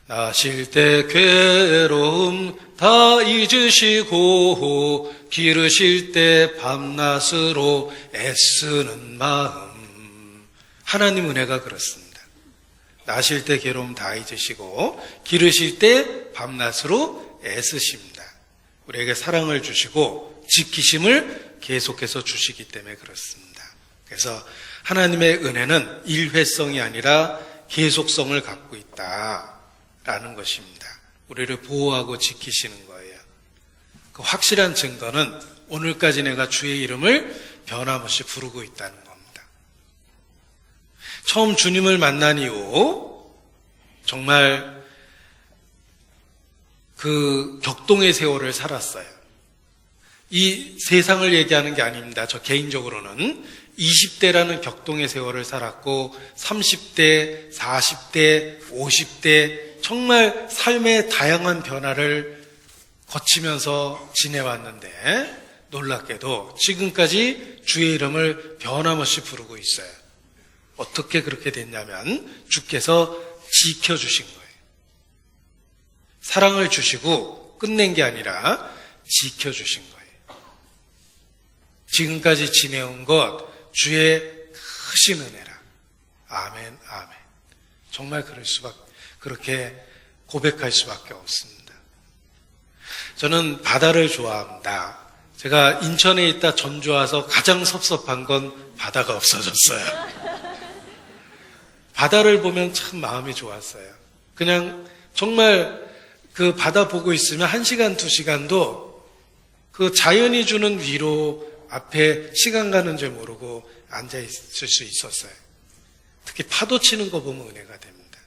나실 때 괴로움 다 잊으시고 기르실 때 밤낮으로 애쓰는 마음. 하나님 은혜가 그렇습니다. 나실 때 괴로움 다 잊으시고 기르실 때 밤낮으로 애쓰십니다. 우리에게 사랑을 주시고 지키심을 계속해서 주시기 때문에 그렇습니다. 그래서 하나님의 은혜는 일회성이 아니라 계속성을 갖고 있다라는 것입니다. 우리를 보호하고 지키시는 거예요. 그 확실한 증거는 오늘까지 내가 주의 이름을 변함없이 부르고 있다는 겁니다. 처음 주님을 만난 이후 정말 그 격동의 세월을 살았어요. 이 세상을 얘기하는 게 아닙니다. 저 개인적으로는 20대라는 격동의 세월을 살았고 30대, 40대, 50대 정말 삶의 다양한 변화를 거치면서 지내왔는데 놀랍게도 지금까지 주의 이름을 변함없이 부르고 있어요. 어떻게 그렇게 됐냐면 주께서 지켜주신 거예요. 사랑을 주시고 끝낸 게 아니라 지켜주신 거예요. 지금까지 지내온 것 주의 크신 은혜라. 아멘, 아멘. 정말 그렇게 고백할 수밖에 없습니다. 저는 바다를 좋아합니다. 제가 인천에 있다 전주 와서 가장 섭섭한 건 바다가 없어졌어요. 바다를 보면 참 마음이 좋았어요. 그냥 정말 그 바다 보고 있으면 1시간, 2시간도 그 자연이 주는 위로 앞에 시간 가는 줄 모르고 앉아있을 수 있었어요. 특히 파도 치는 거 보면 은혜가 됩니다.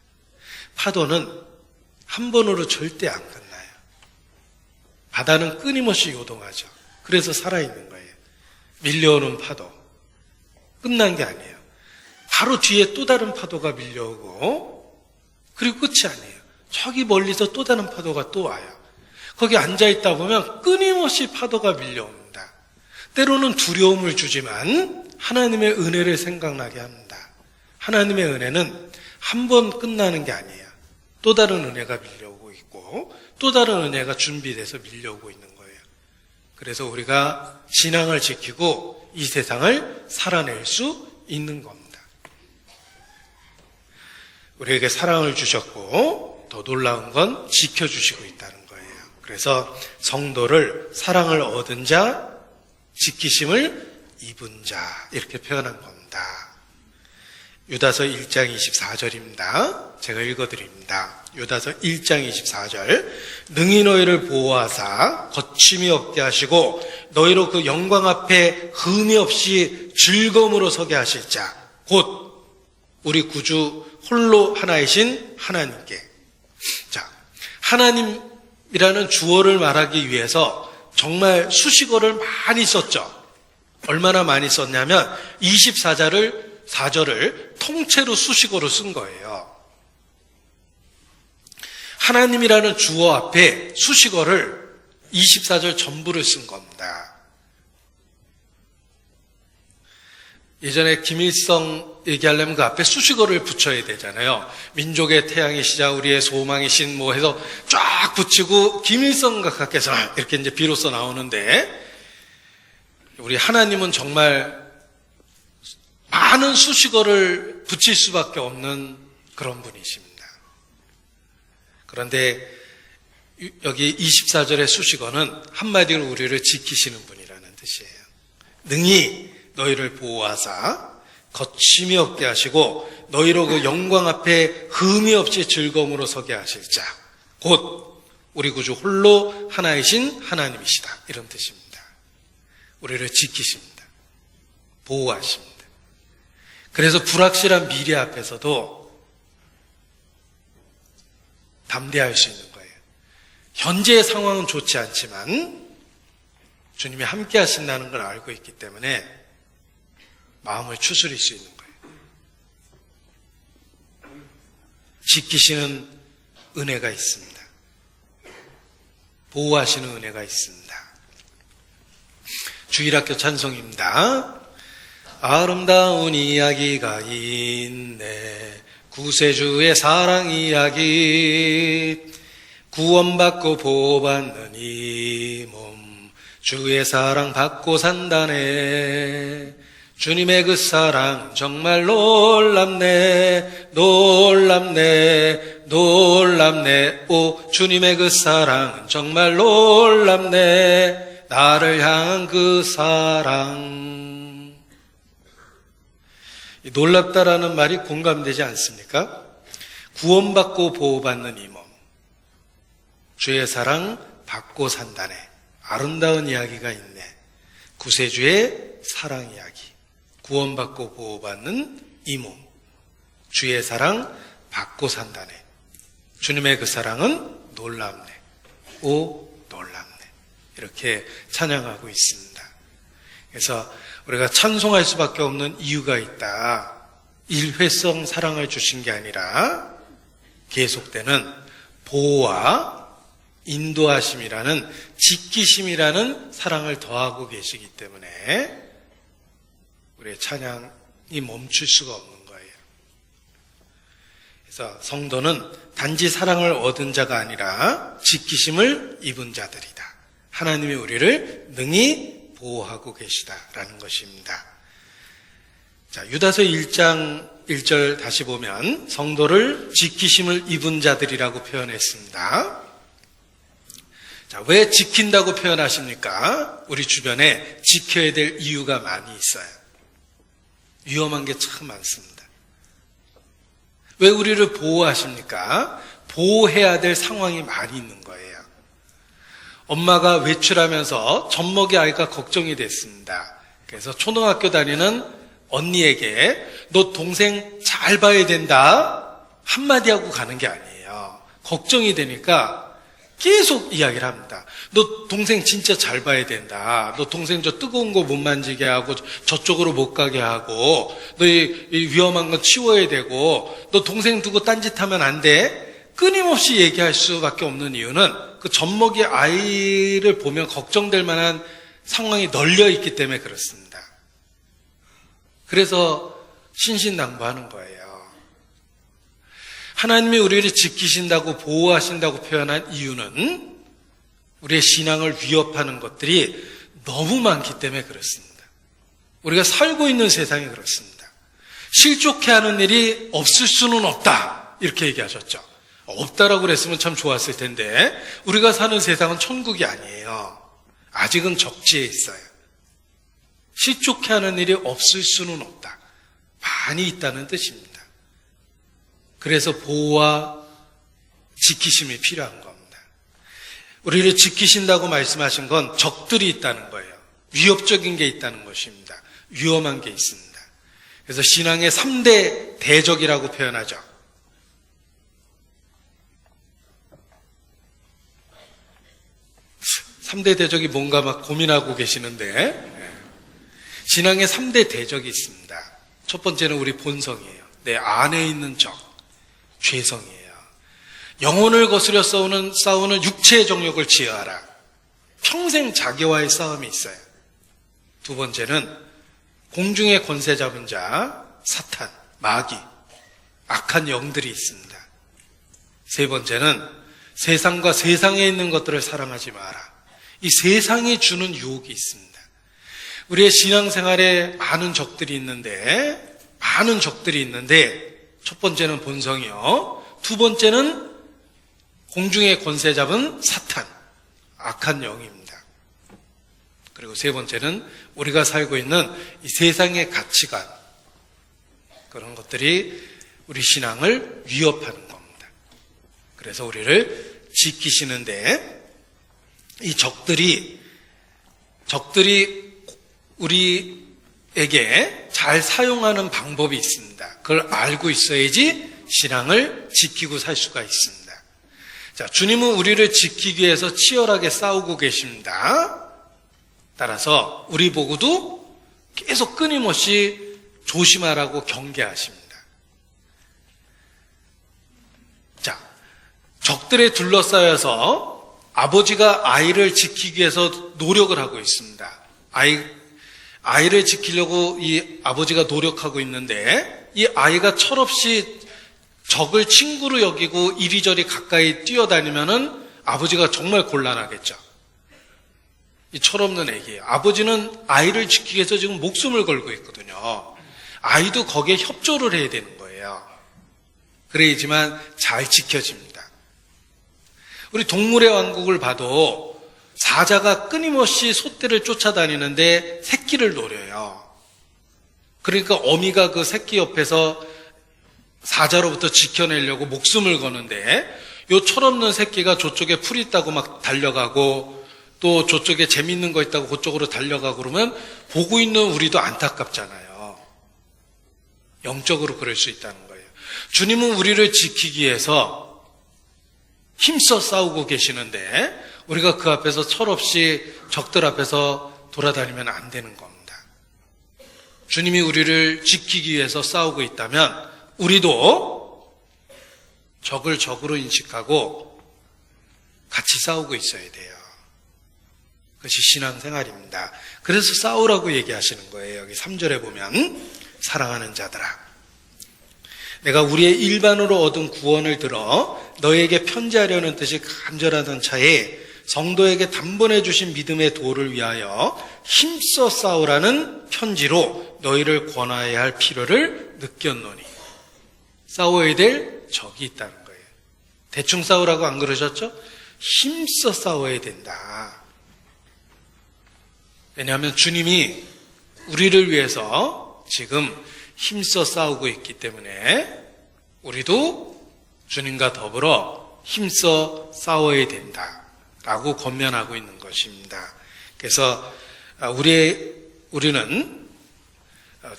파도는 한 번으로 절대 안 끝나요. 바다는 끊임없이 요동하죠. 그래서 살아있는 거예요. 밀려오는 파도. 끝난 게 아니에요. 바로 뒤에 또 다른 파도가 밀려오고, 그리고 끝이 아니에요. 저기 멀리서 또 다른 파도가 또 와요. 거기 앉아있다 보면 끊임없이 파도가 밀려옵니다. 때로는 두려움을 주지만 하나님의 은혜를 생각나게 합니다. 하나님의 은혜는 한 번 끝나는 게 아니에요. 또 다른 은혜가 밀려오고 있고 또 다른 은혜가 준비돼서 밀려오고 있는 거예요. 그래서 우리가 신앙을 지키고 이 세상을 살아낼 수 있는 겁니다. 우리에게 사랑을 주셨고 더 놀라운 건 지켜주시고 있다는 거예요. 그래서 성도를 사랑을 얻은 자, 지키심을 입은 자 이렇게 표현한 겁니다. 유다서 1장 24절입니다. 제가 읽어드립니다. 유다서 1장 24절 능히 너희를 보호하사 거침이 없게 하시고 너희로 그 영광 앞에 흠이 없이 즐거움으로 서게 하실 자 곧 우리 구주 홀로 하나이신 하나님께. 자, 하나님이라는 주어를 말하기 위해서 정말 수식어를 많이 썼죠. 얼마나 많이 썼냐면 24절을 통째로 수식어로 쓴 거예요. 하나님이라는 주어 앞에 수식어를 24절 전부를 쓴 겁니다. 예전에 김일성 얘기하려면 그 앞에 수식어를 붙여야 되잖아요. 민족의 태양이시자 우리의 소망이신 뭐 해서 쫙 붙이고 김일성 각하께서 이렇게 이제 비로소 나오는데 우리 하나님은 정말 많은 수식어를 붙일 수밖에 없는 그런 분이십니다. 그런데 여기 24절의 수식어는 한마디로 우리를 지키시는 분이라는 뜻이에요. 능히 너희를 보호하사 거침이 없게 하시고 너희로 그 영광 앞에 흠이 없이 즐거움으로 서게 하실 자 곧 우리 구주 홀로 하나이신 하나님이시다 이런 뜻입니다. 우리를 지키십니다. 보호하십니다. 그래서 불확실한 미래 앞에서도 담대할 수 있는 거예요. 현재의 상황은 좋지 않지만 주님이 함께 하신다는 걸 알고 있기 때문에 마음을 추스릴 수 있는 거예요. 지키시는 은혜가 있습니다. 보호하시는 은혜가 있습니다. 주일학교 찬송입니다. 아름다운 이야기가 있네. 구세주의 사랑 이야기. 구원받고 보호받는 이 몸. 주의 사랑 받고 산다네. 주님의 그 사랑 정말 놀랍네. 놀랍네. 놀랍네. 오, 주님의 그 사랑 정말 놀랍네. 나를 향한 그 사랑. 놀랍다라는 말이 공감되지 않습니까? 구원받고 보호받는 이 몸. 주의 사랑 받고 산다네. 아름다운 이야기가 있네. 구세주의 사랑 이야기. 구원받고 보호받는 이 몸. 주의 사랑 받고 산다네. 주님의 그 사랑은 놀랍네. 오, 놀랍네. 이렇게 찬양하고 있습니다. 그래서 우리가 찬송할 수밖에 없는 이유가 있다. 일회성 사랑을 주신 게 아니라 계속되는 보호와 인도하심이라는 지키심이라는 사랑을 더하고 계시기 때문에 우리의 찬양이 멈출 수가 없는 거예요. 그래서 성도는 단지 사랑을 얻은 자가 아니라 지키심을 입은 자들이다. 하나님이 우리를 능히 보호하고 계시다라는 것입니다. 자, 유다서 1장 1절 다시 보면 성도를 지키심을 입은 자들이라고 표현했습니다. 자, 왜 지킨다고 표현하십니까? 우리 주변에 지켜야 될 이유가 많이 있어요. 위험한 게 참 많습니다. 왜 우리를 보호하십니까? 보호해야 될 상황이 많이 있는 거예요. 엄마가 외출하면서 젖먹이 아이가 걱정이 됐습니다. 그래서 초등학교 다니는 언니에게 너 동생 잘 봐야 된다 한마디 하고 가는 게 아니에요. 걱정이 되니까 계속 이야기를 합니다. 너 동생 진짜 잘 봐야 된다. 너 동생 저 뜨거운 거 못 만지게 하고 저쪽으로 못 가게 하고 너 이 위험한 거 치워야 되고 너 동생 두고 딴짓하면 안 돼. 끊임없이 얘기할 수밖에 없는 이유는 그 젖먹이 아이를 보면 걱정될 만한 상황이 널려 있기 때문에 그렇습니다. 그래서 신신당부하는 거예요. 하나님이 우리를 지키신다고 보호하신다고 표현한 이유는 우리의 신앙을 위협하는 것들이 너무 많기 때문에 그렇습니다. 우리가 살고 있는 세상이 그렇습니다. 실족해 하는 일이 없을 수는 없다 이렇게 얘기하셨죠. 없다라고 그랬으면 참 좋았을 텐데 우리가 사는 세상은 천국이 아니에요. 아직은 적지에 있어요. 실족해 하는 일이 없을 수는 없다. 많이 있다는 뜻입니다. 그래서 보호와 지키심이 필요한 겁니다. 우리를 지키신다고 말씀하신 건 적들이 있다는 거예요. 위협적인 게 있다는 것입니다. 위험한 게 있습니다. 그래서 신앙의 3대 대적이라고 표현하죠. 3대 대적이 뭔가 막 고민하고 계시는데 신앙의 3대 대적이 있습니다. 첫 번째는 우리 본성이에요. 내 안에 있는 적. 죄성이에요. 영혼을 거스려 싸우는 육체의 정욕을 제어하라. 평생 자기와의 싸움이 있어요. 두 번째는 공중의 권세 잡은 자, 사탄, 마귀, 악한 영들이 있습니다. 세 번째는 세상과 세상에 있는 것들을 사랑하지 마라. 이 세상이 주는 유혹이 있습니다. 우리의 신앙생활에 많은 적들이 있는데 첫 번째는 본성이요. 두 번째는 공중의 권세 잡은 사탄, 악한 영입니다. 그리고 세 번째는 우리가 살고 있는 이 세상의 가치관, 그런 것들이 우리 신앙을 위협하는 겁니다. 그래서 우리를 지키시는데 이 적들이 우리에게 잘 사용하는 방법이 있습니다. 그걸 알고 있어야지 신앙을 지키고 살 수가 있습니다. 자, 주님은 우리를 지키기 위해서 치열하게 싸우고 계십니다. 따라서 우리 보고도 계속 끊임없이 조심하라고 경계하십니다. 자, 적들에 둘러싸여서 아버지가 아이를 지키기 위해서 노력을 하고 있습니다. 아이를 지키려고 이 아버지가 노력하고 있는데 이 아이가 철없이 적을 친구로 여기고 이리저리 가까이 뛰어다니면은 아버지가 정말 곤란하겠죠. 이 철없는 애기예요. 아버지는 아이를 지키기 위해서 지금 목숨을 걸고 있거든요. 아이도 거기에 협조를 해야 되는 거예요. 그래야지만 잘 지켜집니다. 우리 동물의 왕국을 봐도 사자가 끊임없이 소떼를 쫓아다니는데 새끼를 노려요. 그러니까 어미가 그 새끼 옆에서 사자로부터 지켜내려고 목숨을 거는데 요 철없는 새끼가 저쪽에 풀 있다고 막 달려가고 또 저쪽에 재밌는 거 있다고 그쪽으로 달려가고 그러면 보고 있는 우리도 안타깝잖아요. 영적으로 그럴 수 있다는 거예요. 주님은 우리를 지키기 위해서 힘써 싸우고 계시는데 우리가 그 앞에서 철없이 적들 앞에서 돌아다니면 안 되는 겁니다. 주님이 우리를 지키기 위해서 싸우고 있다면 우리도 적을 적으로 인식하고 같이 싸우고 있어야 돼요. 그것이 신앙생활입니다. 그래서 싸우라고 얘기하시는 거예요. 여기 3절에 보면 사랑하는 자들아, 내가 우리의 일반으로 얻은 구원을 들어 너에게 편지하려는 뜻이 간절하던 차에 성도에게 단번에 주신 믿음의 도를 위하여 힘써 싸우라는 편지로 너희를 권하여야 할 필요를 느꼈노니. 싸워야 될 적이 있다는 거예요. 대충 싸우라고 안 그러셨죠? 힘써 싸워야 된다. 왜냐하면 주님이 우리를 위해서 지금 힘써 싸우고 있기 때문에 우리도 주님과 더불어 힘써 싸워야 된다라고 권면하고 있는 것입니다. 그래서 우리는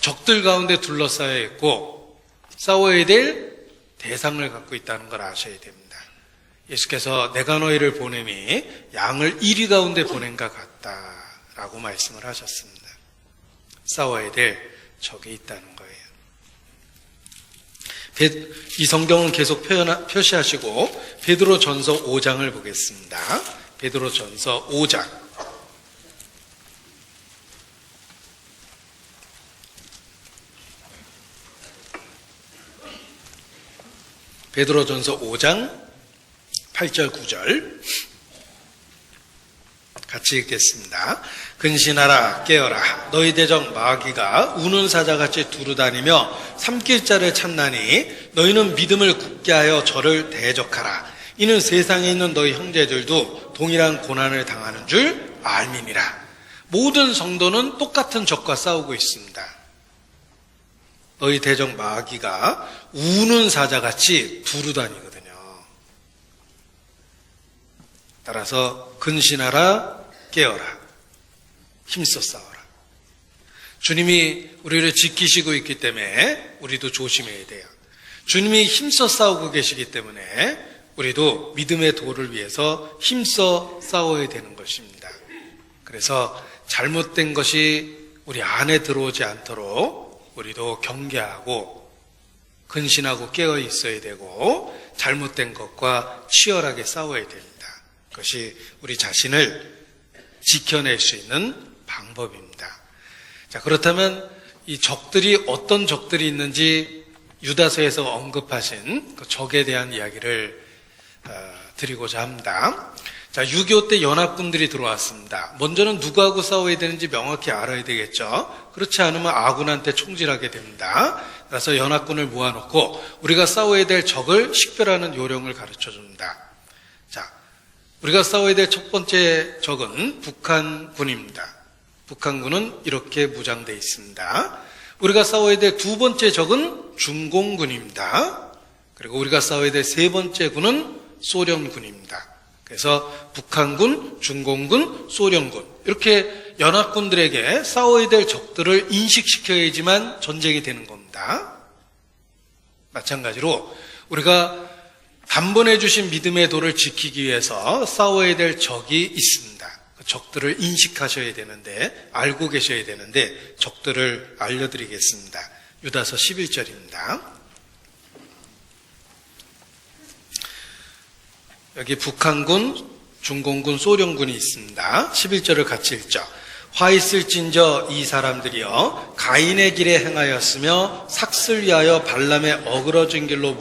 적들 가운데 둘러싸여 있고 싸워야 될 대상을 갖고 있다는 걸 아셔야 됩니다. 예수께서 내가 너희를 보냄이 양을 이리 가운데 보낸가 같다라고 말씀을 하셨습니다. 싸워야 될 적이 있다는 거예요. 이 성경은 계속 표시하시고 베드로전서 5장을 보겠습니다. 베드로전서 5장. 베드로전서 5장 8절 9절 같이 읽겠습니다. 근신하라 깨어라 너희 대적 마귀가 우는 사자같이 두루다니며 삼킬 자를 찾나니 너희는 믿음을 굳게 하여 저를 대적하라. 이는 세상에 있는 너희 형제들도 동일한 고난을 당하는 줄 알미니라. 모든 성도는 똑같은 적과 싸우고 있습니다. 너희 대적 마귀가 우는 사자같이 두루다니거든요. 따라서 근신하라 깨어라 힘써 싸워라. 주님이 우리를 지키시고 있기 때문에 우리도 조심해야 돼요. 주님이 힘써 싸우고 계시기 때문에 우리도 믿음의 도를 위해서 힘써 싸워야 되는 것입니다. 그래서 잘못된 것이 우리 안에 들어오지 않도록 우리도 경계하고 근신하고 깨어 있어야 되고 잘못된 것과 치열하게 싸워야 됩니다. 그것이 우리 자신을 지켜낼 수 있는 방법입니다. 자, 그렇다면 이 적들이 어떤 적들이 있는지 유다서에서 언급하신 그 적에 대한 이야기를 드리고자 합니다. 자, 6.25 때 연합군들이 들어왔습니다. 먼저는 누구하고 싸워야 되는지 명확히 알아야 되겠죠. 그렇지 않으면 아군한테 총질하게 됩니다. 그래서 연합군을 모아놓고 우리가 싸워야 될 적을 식별하는 요령을 가르쳐줍니다. 자, 우리가 싸워야 될 첫 번째 적은 북한군입니다. 북한군은 이렇게 무장되어 있습니다. 우리가 싸워야 될 두 번째 적은 중공군입니다. 그리고 우리가 싸워야 될 세 번째 군은 소련군입니다. 그래서 북한군, 중공군, 소련군 이렇게 연합군들에게 싸워야 될 적들을 인식시켜야지만 전쟁이 되는 겁니다. 마찬가지로 우리가 단번에 주신 믿음의 도를 지키기 위해서 싸워야 될 적이 있습니다. 그 적들을 인식하셔야 되는데 알고 계셔야 되는데 적들을 알려드리겠습니다. 유다서 11절입니다. 여기 북한군, 중공군, 소련군이 있습니다. 11절을 같이 읽죠. 화 있을진저 이 사람들이여 가인의 길에 행하였으며 삭슬 위하여 발람의 어그러진 길로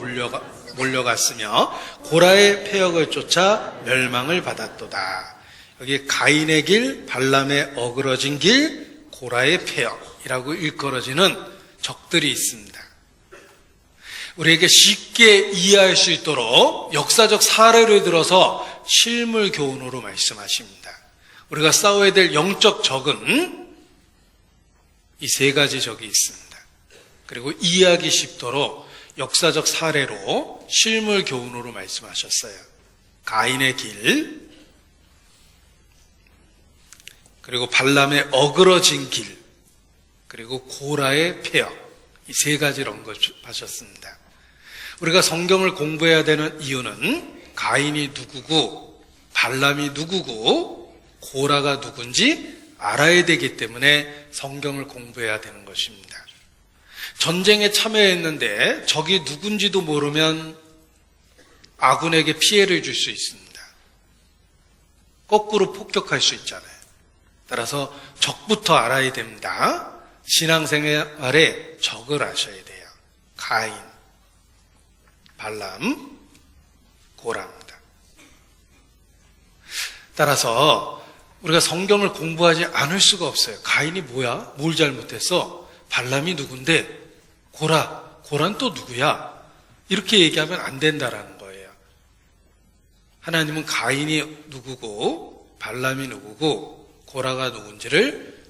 몰려갔으며 고라의 패역을 쫓아 멸망을 받았도다. 여기 가인의 길, 발람의 어그러진 길, 고라의 패역이라고 일컬어지는 적들이 있습니다. 우리에게 쉽게 이해할 수 있도록 역사적 사례를 들어서 실물 교훈으로 말씀하십니다. 우리가 싸워야 될 영적 적은 이 세 가지 적이 있습니다. 그리고 이해하기 쉽도록 역사적 사례로 실물 교훈으로 말씀하셨어요. 가인의 길, 그리고 발람의 어그러진 길, 그리고 고라의 패역, 이 세 가지를 언급하셨습니다. 우리가 성경을 공부해야 되는 이유는 가인이 누구고 발람이 누구고 고라가 누군지 알아야 되기 때문에 성경을 공부해야 되는 것입니다. 전쟁에 참여했는데 적이 누군지도 모르면 아군에게 피해를 줄 수 있습니다. 거꾸로 폭격할 수 있잖아요. 따라서 적부터 알아야 됩니다. 신앙생활에 적을 아셔야 돼요. 가인, 발람, 고라입니다. 따라서 우리가 성경을 공부하지 않을 수가 없어요. 가인이 뭐야? 뭘 잘못했어? 발람이 누군데? 고라는 또 누구야? 이렇게 얘기하면 안 된다라는 거예요. 하나님은 가인이 누구고 발람이 누구고 고라가 누군지를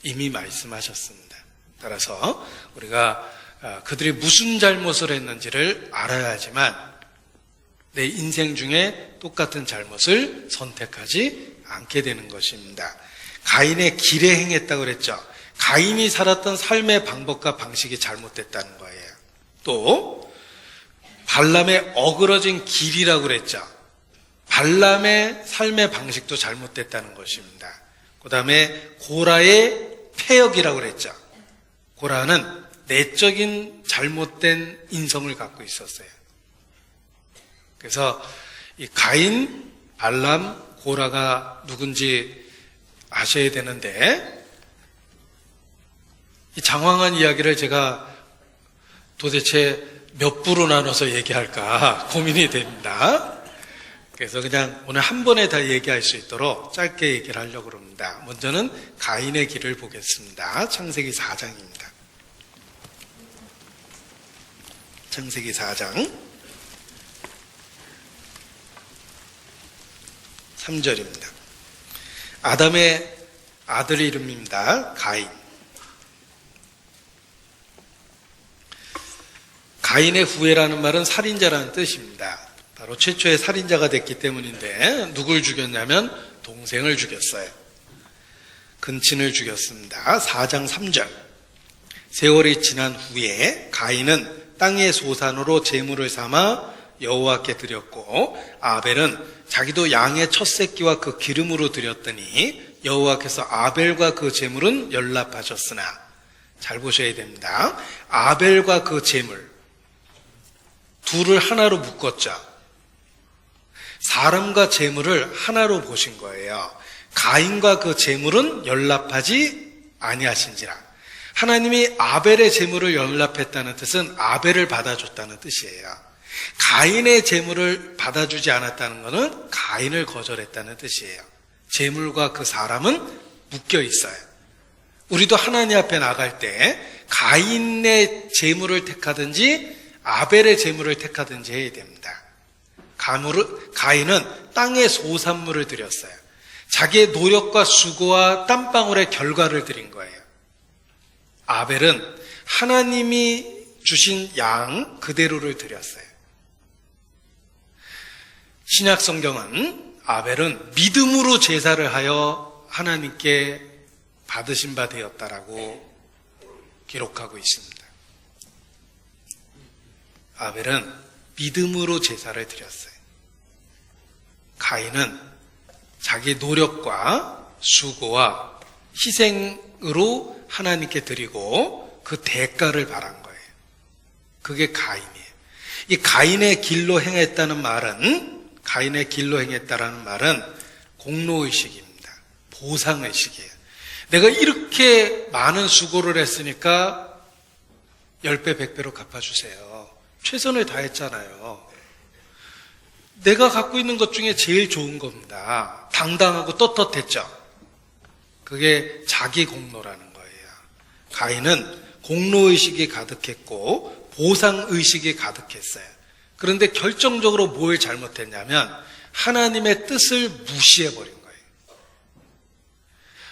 이미 말씀하셨습니다. 따라서 우리가 그들이 무슨 잘못을 했는지를 알아야 하지만 내 인생 중에 똑같은 잘못을 선택하지 않게 되는 것입니다. 가인의 길에 행했다고 그랬죠. 가인이 살았던 삶의 방법과 방식이 잘못됐다는 거예요. 또 발람의 어그러진 길이라고 그랬죠. 발람의 삶의 방식도 잘못됐다는 것입니다. 그 다음에 고라의 폐역이라고 그랬죠. 고라는 내적인 잘못된 인성을 갖고 있었어요. 그래서 이 가인, 발람, 고라가 누군지 아셔야 되는데, 이 장황한 이야기를 제가 도대체 몇 부로 나눠서 얘기할까 고민이 됩니다. 그래서 그냥 오늘 한 번에 다 얘기할 수 있도록 짧게 얘기를 하려고 합니다. 먼저는 가인의 길을 보겠습니다. 창세기 4장입니다. 창세기 4장 3절입니다. 아담의 아들 이름입니다. 가인. 가인의 후예라는 말은 살인자라는 뜻입니다. 바로 최초의 살인자가 됐기 때문인데 누굴 죽였냐면 동생을 죽였어요. 근친을 죽였습니다. 4장 3절. 세월이 지난 후에 가인은 땅의 소산으로 제물을 삼아 여호와께 드렸고 아벨은 자기도 양의 첫 새끼와 그 기름으로 드렸더니 여호와께서 아벨과 그 제물은 연락하셨으나, 잘 보셔야 됩니다. 아벨과 그 제물 둘을 하나로 묶었죠. 사람과 제물을 하나로 보신 거예요. 가인과 그 제물은 연락하지 아니하신지라. 하나님이 아벨의 제물을 연락했다는 뜻은 아벨을 받아줬다는 뜻이에요. 가인의 제물을 받아주지 않았다는 것은 가인을 거절했다는 뜻이에요. 제물과 그 사람은 묶여 있어요. 우리도 하나님 앞에 나갈 때 가인의 제물을 택하든지 아벨의 제물을 택하든지 해야 됩니다. 가인은 땅의 소산물을 드렸어요. 자기의 노력과 수고와 땀방울의 결과를 드린 거예요. 아벨은 하나님이 주신 양 그대로를 드렸어요. 신약 성경은 아벨은 믿음으로 제사를 하여 하나님께 받으신 바 되었다라고 기록하고 있습니다. 아벨은 믿음으로 제사를 드렸어요. 가인은 자기 노력과 수고와 희생으로 하나님께 드리고 그 대가를 바란 거예요. 그게 가인이에요. 이 가인의 길로 행했다는 말은, 가인의 길로 행했다라는 말은 공로의식입니다. 보상의식이에요. 내가 이렇게 많은 수고를 했으니까 10배, 100배로 갚아주세요. 최선을 다했잖아요. 내가 갖고 있는 것 중에 제일 좋은 겁니다. 당당하고 떳떳했죠. 그게 자기 공로라는 거예요. 가인은 공로의식이 가득했고 보상의식이 가득했어요. 그런데 결정적으로 뭘 잘못했냐면 하나님의 뜻을 무시해버린 거예요.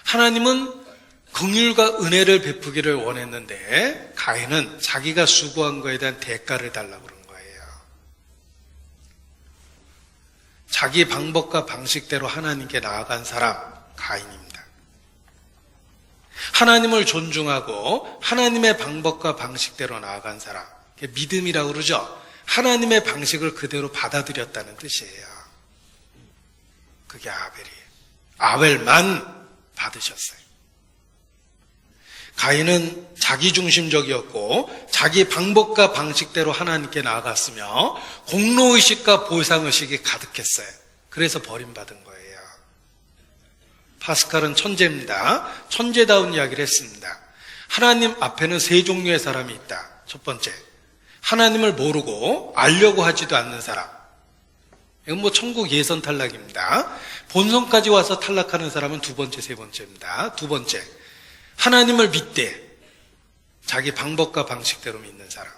하나님은 긍휼과 은혜를 베푸기를 원했는데 가인은 자기가 수고한 거에 대한 대가를 달라고 그런 거예요. 자기 방법과 방식대로 하나님께 나아간 사람, 가인입니다. 하나님을 존중하고 하나님의 방법과 방식대로 나아간 사람, 그게 믿음이라고 그러죠. 하나님의 방식을 그대로 받아들였다는 뜻이에요. 그게 아벨이에요. 아벨만 받으셨어요. 가인은 자기중심적이었고 자기 방법과 방식대로 하나님께 나아갔으며 공로의식과 보상의식이 가득했어요. 그래서 버림받은 거예요. 파스칼은 천재입니다. 천재다운 이야기를 했습니다. 하나님 앞에는 세 종류의 사람이 있다. 첫 번째, 하나님을 모르고 알려고 하지도 않는 사람. 이건 천국 예선 탈락입니다. 본성까지 와서 탈락하는 사람은 두 번째, 세 번째입니다. 두 번째, 하나님을 믿되 자기 방법과 방식대로 믿는 사람,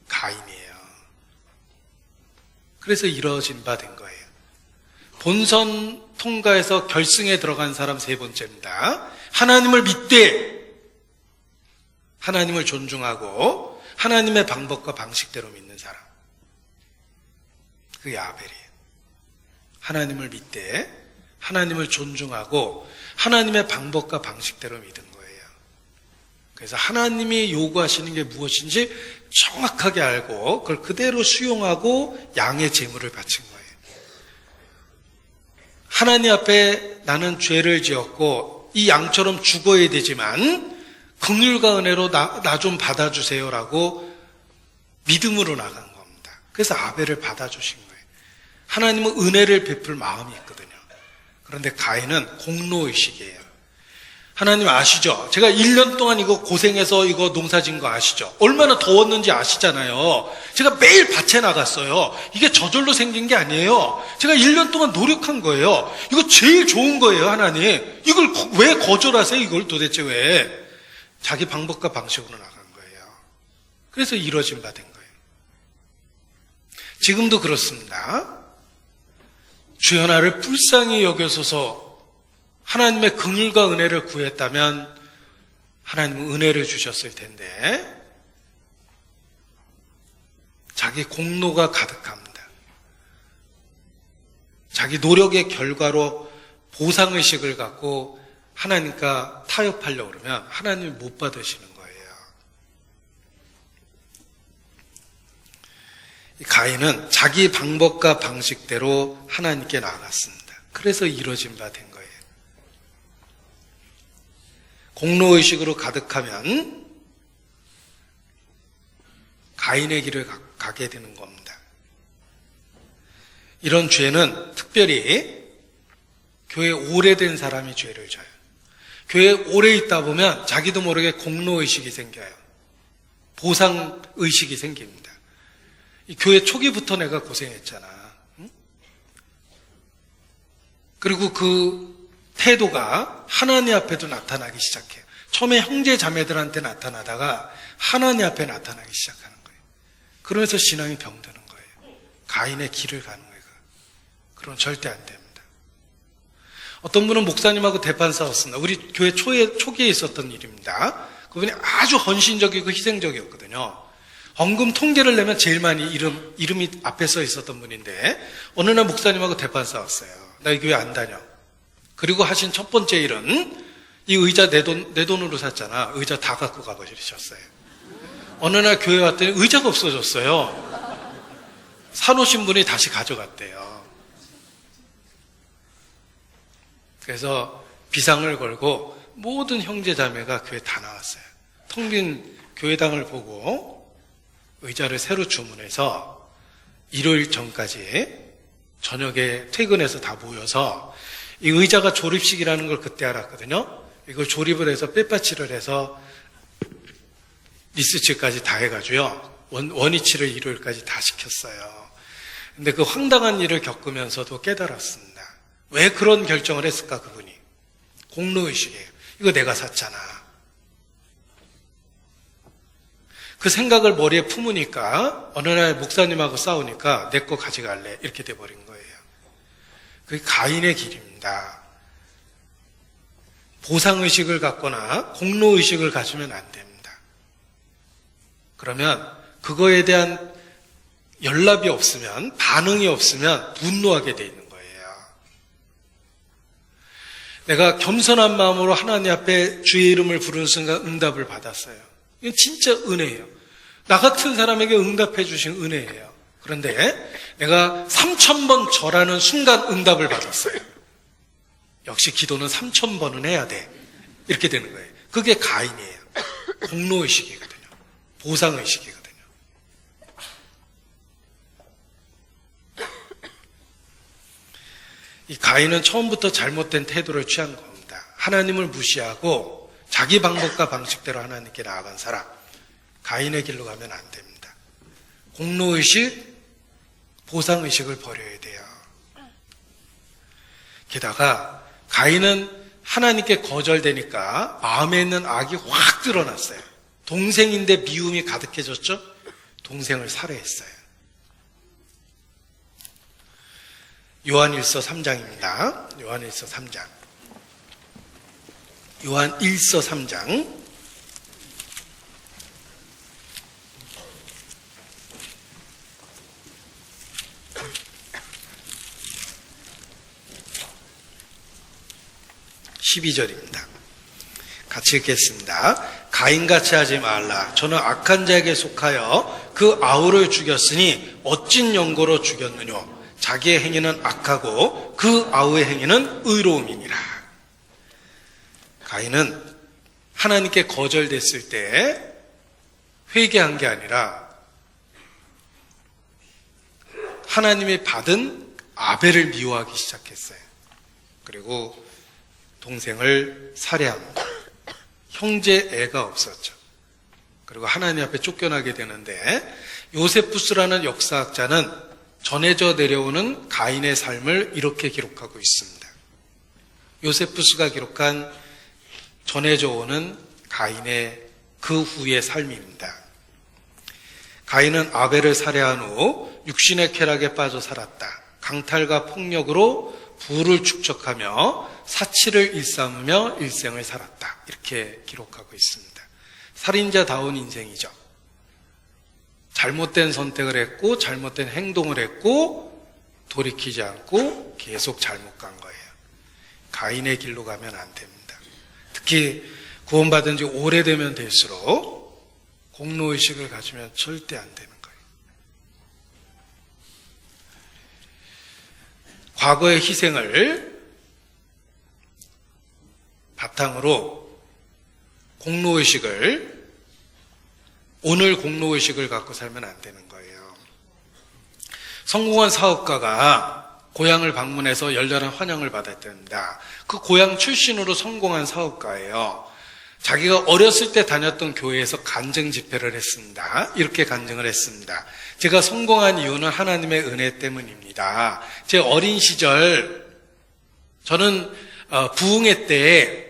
가인이에요. 그래서 이루어진 바 된 거예요. 본선 통과해서 결승에 들어간 사람 세 번째입니다. 하나님을 믿되 하나님을 존중하고 하나님의 방법과 방식대로 믿는 사람, 그게 아벨이에요. 하나님을 믿되 하나님을 존중하고 하나님의 방법과 방식대로 믿은 거예요. 그래서 하나님이 요구하시는 게 무엇인지 정확하게 알고 그걸 그대로 수용하고 양의 제물을 바친 거예요. 하나님 앞에 나는 죄를 지었고 이 양처럼 죽어야 되지만 긍휼과 은혜로 나 좀 받아주세요라고 믿음으로 나간 겁니다. 그래서 아벨을 받아주신 거예요. 하나님은 은혜를 베풀 마음이 있거든요. 그런데 가인은 공로의식이에요. 하나님 아시죠? 제가 1년 동안 이거 고생해서 이거 농사진 거 아시죠? 얼마나 더웠는지 아시잖아요. 제가 매일 밭에 나갔어요. 이게 저절로 생긴 게 아니에요. 제가 1년 동안 노력한 거예요. 이거 제일 좋은 거예요, 하나님. 이걸 왜 거절하세요? 이걸 도대체 왜? 자기 방법과 방식으로 나간 거예요. 그래서 이루어진 바 된 거예요. 지금도 그렇습니다. 주여 나를 불쌍히 여겨소서 하나님의 긍휼과 은혜를 구했다면 하나님은 은혜를 주셨을 텐데 자기 공로가 가득합니다. 자기 노력의 결과로 보상의식을 갖고 하나님과 타협하려고 그러면 하나님이 못 받으시는 거예요. 가인은 자기 방법과 방식대로 하나님께 나아갔습니다. 그래서 이루어진 바 된 거예요. 공로의식으로 가득하면 가인의 길을 가게 되는 겁니다. 이런 죄는 특별히 교회에 오래된 사람이 죄를 져요. 교회에 오래 있다 보면 자기도 모르게 공로의식이 생겨요. 보상의식이 생깁니다. 이 교회 초기부터 내가 고생했잖아. 응? 그리고 그 태도가 하나님 앞에도 나타나기 시작해요. 처음에 형제 자매들한테 나타나다가 하나님 앞에 나타나기 시작하는 거예요. 그러면서 신앙이 병드는 거예요. 가인의 길을 가는 거예요. 그럼 절대 안 됩니다. 어떤 분은 목사님하고 대판 싸웠습니다. 우리 교회 초기에 있었던 일입니다. 그분이 아주 헌신적이고 희생적이었거든요. 헌금 통계를 내면 제일 많이 이름이 앞에 써 있었던 분인데 어느 날 목사님하고 대판 싸웠어요. 나 이 교회 안 다녀. 그리고 하신 첫 번째 일은 이 의자 내 돈으로 샀잖아. 의자 다 갖고 가버리셨어요. 어느 날 교회 왔더니 의자가 없어졌어요. 사놓으신 분이 다시 가져갔대요. 그래서 비상을 걸고 모든 형제 자매가 교회 다 나왔어요. 텅 빈 교회당을 보고 의자를 새로 주문해서 일요일 전까지 저녁에 퇴근해서 다 모여서 이 의자가 조립식이라는 걸 그때 알았거든요. 이걸 조립을 해서 빼빠치를 해서 리스칠까지 다 해가지고요. 원위치를 일요일까지 다 시켰어요. 근데 그 황당한 일을 겪으면서도 깨달았습니다. 왜 그런 결정을 했을까 그분이? 공로의식이에요. 이거 내가 샀잖아. 그 생각을 머리에 품으니까 어느 날 목사님하고 싸우니까 내 거 가져갈래 이렇게 돼버린 거예요. 그게 가인의 길입니다. 보상의식을 갖거나 공로의식을 가지면 안 됩니다. 그러면 그거에 대한 연락이 없으면, 반응이 없으면 분노하게 돼 있는 거예요. 내가 겸손한 마음으로 하나님 앞에 주의 이름을 부르는 순간 응답을 받았어요. 이건 진짜 은혜예요. 나 같은 사람에게 응답해 주신 은혜예요. 그런데 내가 3000번 절하는 순간 응답을 받았어요. 역시 기도는 3000번은 해야 돼. 이렇게 되는 거예요. 그게 가인이에요. 공로의식이거든요. 보상의식이거든요. 이 가인은 처음부터 잘못된 태도를 취한 겁니다. 하나님을 무시하고 자기 방법과 방식대로 하나님께 나아간 사람. 가인의 길로 가면 안 됩니다. 공로의식, 보상의식을 버려야 돼요. 게다가 가인은 하나님께 거절되니까 마음에 있는 악이 확 드러났어요. 동생인데 미움이 가득해졌죠? 동생을 살해했어요. 요한일서 3장입니다. 요한일서 3장. 요한일서 3장. (12절입니다) 같이 읽겠습니다. 가인같이 하지 말라. 저는 악한 자에게 속하여 그 아우를 죽였으니 어찐 연고로 죽였느뇨. 자기의 행위는 악하고 그 아우의 행위는 의로움이니라. 가인은 하나님께 거절됐을 때 회개한 게 아니라 하나님이 받은 아벨을 미워하기 시작했어요. 그리고 동생을 살해합니다. 형제 애가 없었죠. 그리고 하나님 앞에 쫓겨나게 되는데, 요세푸스라는 역사학자는 전해져 내려오는 가인의 삶을 이렇게 기록하고 있습니다. 요세푸스가 기록한 전해져 오는 가인의 그 후의 삶입니다. 가인은 아벨을 살해한 후 육신의 쾌락에 빠져 살았다. 강탈과 폭력으로 부를 축적하며 사치를 일삼으며 일생을 살았다. 이렇게 기록하고 있습니다. 살인자다운 인생이죠. 잘못된 선택을 했고 잘못된 행동을 했고 돌이키지 않고 계속 잘못 간 거예요. 가인의 길로 가면 안 됩니다. 특히 구원받은 지 오래되면 될수록 공로의식을 가지면 절대 안 되는 거예요. 과거의 희생을 바탕으로 오늘 공로의식을 갖고 살면 안 되는 거예요. 성공한 사업가가 고향을 방문해서 열렬한 환영을 받았답니다. 그 고향 출신으로 성공한 사업가예요. 자기가 어렸을 때 다녔던 교회에서 간증 집회를 했습니다. 이렇게 간증을 했습니다. 제가 성공한 이유는 하나님의 은혜 때문입니다. 제 어린 시절 저는 부흥회 때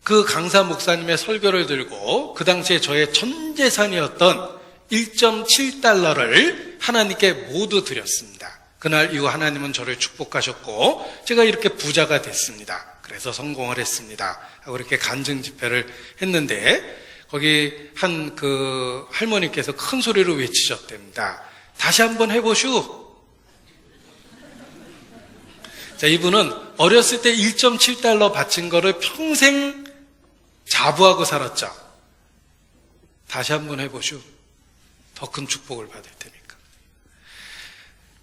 그 강사 목사님의 설교를 들고 그 당시에 저의 전 재산이었던 1.7달러를 하나님께 모두 드렸습니다. 그날 이후 하나님은 저를 축복하셨고 제가 이렇게 부자가 됐습니다. 그래서 성공을 했습니다. 하고 이렇게 간증 집회를 했는데 거기 한 그 할머니께서 큰 소리로 외치셨답니다. 다시 한번 해보슈. 자, 이분은 어렸을 때 1.7달러 바친 거를 평생 자부하고 살았죠. 다시 한번 해보슈. 더 큰 축복을 받을 테니까.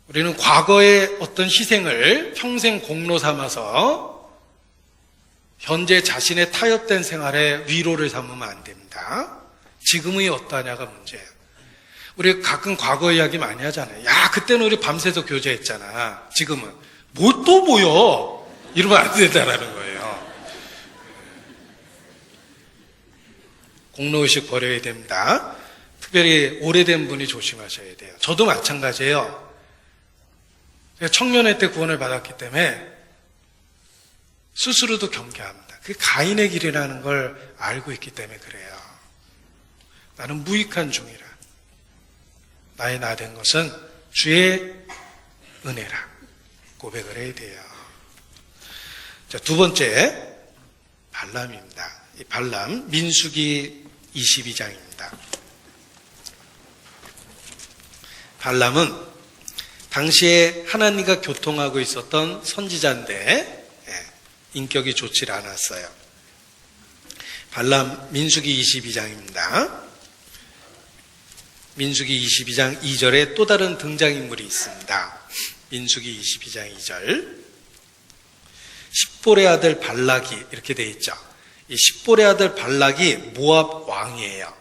우리는 과거의 어떤 희생을 평생 공로 삼아서 현재 자신의 타협된 생활에 위로를 삼으면 안 됩니다. 지금이 어떠냐가 문제예요. 우리 가끔 과거 이야기 많이 하잖아요. 야, 그때는 우리 밤새서 교제했잖아. 지금은 뭐 또 뭐여? 이러면 안 된다라는 거예요. 공로의식 버려야 됩니다. 특별히 오래된 분이 조심하셔야 돼요. 저도 마찬가지예요. 제가 청년회 때 구원을 받았기 때문에 스스로도 경계합니다. 그게 가인의 길이라는 걸 알고 있기 때문에 그래요. 나는 무익한 종이라. 나의 나 된 것은 주의 은혜라. 고백을 해야 돼요. 자, 두 번째, 발람입니다. 이 발람, 민수기 22장입니다. 발람은 당시에 하나님과 교통하고 있었던 선지자인데 인격이 좋지 않았어요. 발람 민수기 22장입니다. 민수기 22장 2절에 또 다른 등장인물이 있습니다. 민수기 22장 2절. 십볼의 아들 발락이 이렇게 되어 있죠. 이 십볼의 아들 발락이 모압 왕이에요.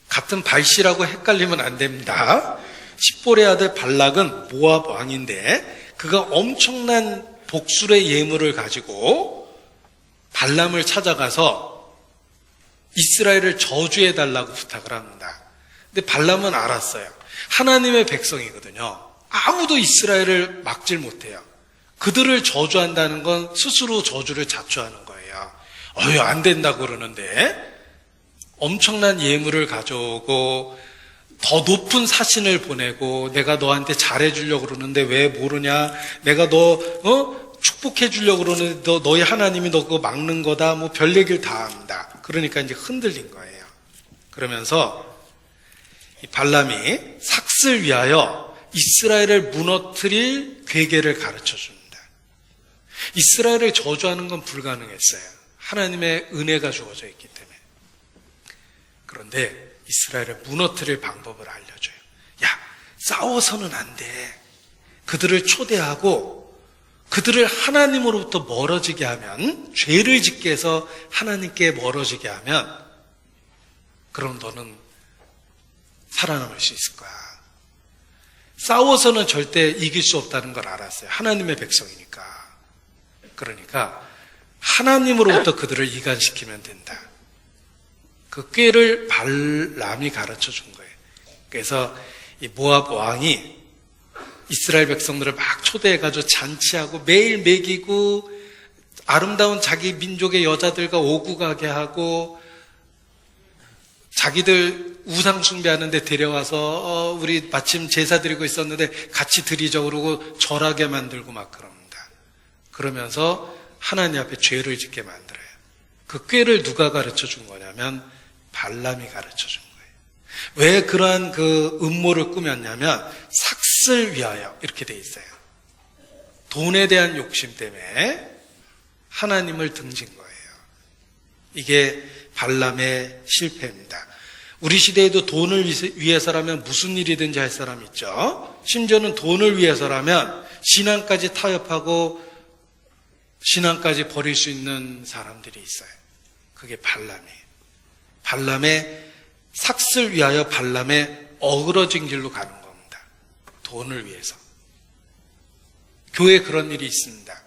같은 발시라고 헷갈리면 안 됩니다. 십볼의 아들 발락은 모압 왕인데 그가 엄청난 복술의 예물을 가지고 발람을 찾아가서 이스라엘을 저주해달라고 부탁을 합니다. 근데 발람은 알았어요. 하나님의 백성이거든요. 아무도 이스라엘을 막질 못해요. 그들을 저주한다는 건 스스로 저주를 자초하는 거예요. 안 된다고 그러는데 엄청난 예물을 가져오고 더 높은 사신을 보내고 내가 너한테 잘해주려고 그러는데 왜 모르냐? 내가 너 축복해주려고 그러는데 너희 하나님이 너 그거 막는 거다. 뭐 별 얘기를 다 합니다. 그러니까 이제 흔들린 거예요. 그러면서 이 발람이 삭슬 위하여 이스라엘을 무너뜨릴 괴계를 가르쳐 줍니다. 이스라엘을 저주하는 건 불가능했어요. 하나님의 은혜가 주어져 있기 때문에. 그런데 이스라엘을 무너뜨릴 방법을 알려줘요. 야, 싸워서는 안 돼. 그들을 초대하고 그들을 하나님으로부터 멀어지게 하면, 죄를 짓게 해서 하나님께 멀어지게 하면, 그럼 너는 살아남을 수 있을 거야. 싸워서는 절대 이길 수 없다는 걸 알았어요. 하나님의 백성이니까. 그러니까 하나님으로부터 그들을 이간시키면 된다. 그 꾀를 발람이 가르쳐 준 거예요. 그래서 이 모압 왕이 이스라엘 백성들을 막 초대해가지고 잔치하고 매일 먹이고 아름다운 자기 민족의 여자들과 오고 가게 하고 자기들 우상 숭배하는데 데려와서 우리 마침 제사 드리고 있었는데 같이 드리자 그러고 절하게 만들고 막 그럽니다. 그러면서 하나님 앞에 죄를 짓게 만들어요. 그 꾀를 누가 가르쳐 준 거냐면 발람이 가르쳐 준 거예요. 왜 그러한 그 음모를 꾸몄냐면 삭슬 위하여 이렇게 돼 있어요. 돈에 대한 욕심 때문에 하나님을 등진 거예요. 이게 발람의 실패입니다. 우리 시대에도 돈을 위해서라면 무슨 일이든지 할 사람 있죠. 심지어는 돈을 위해서라면 신앙까지 타협하고 신앙까지 버릴 수 있는 사람들이 있어요. 그게 발람이에요. 발람의 삭슬 위하여 발람의 어그러진 길로 가는 겁니다. 돈을 위해서. 교회에 그런 일이 있습니다.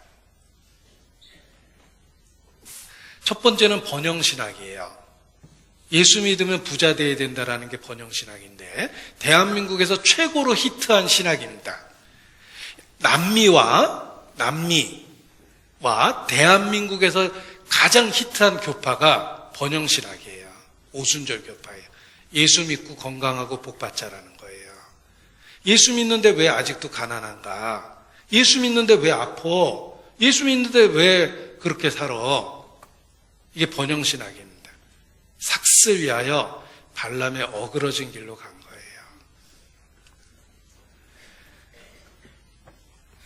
첫 번째는 번영신학이에요. 예수 믿으면 부자 돼야 된다라는 게 번영신학인데 대한민국에서 최고로 히트한 신학입니다. 남미와 대한민국에서 가장 히트한 교파가 번영신학이에요. 오순절 교파예요. 예수 믿고 건강하고 복받자라는 거예요. 예수 믿는데 왜 아직도 가난한가? 예수 믿는데 왜 아파? 예수 믿는데 왜 그렇게 살아? 이게 번영신학입니다. 삭슬 위하여 발람의 어그러진 길로 간 거예요.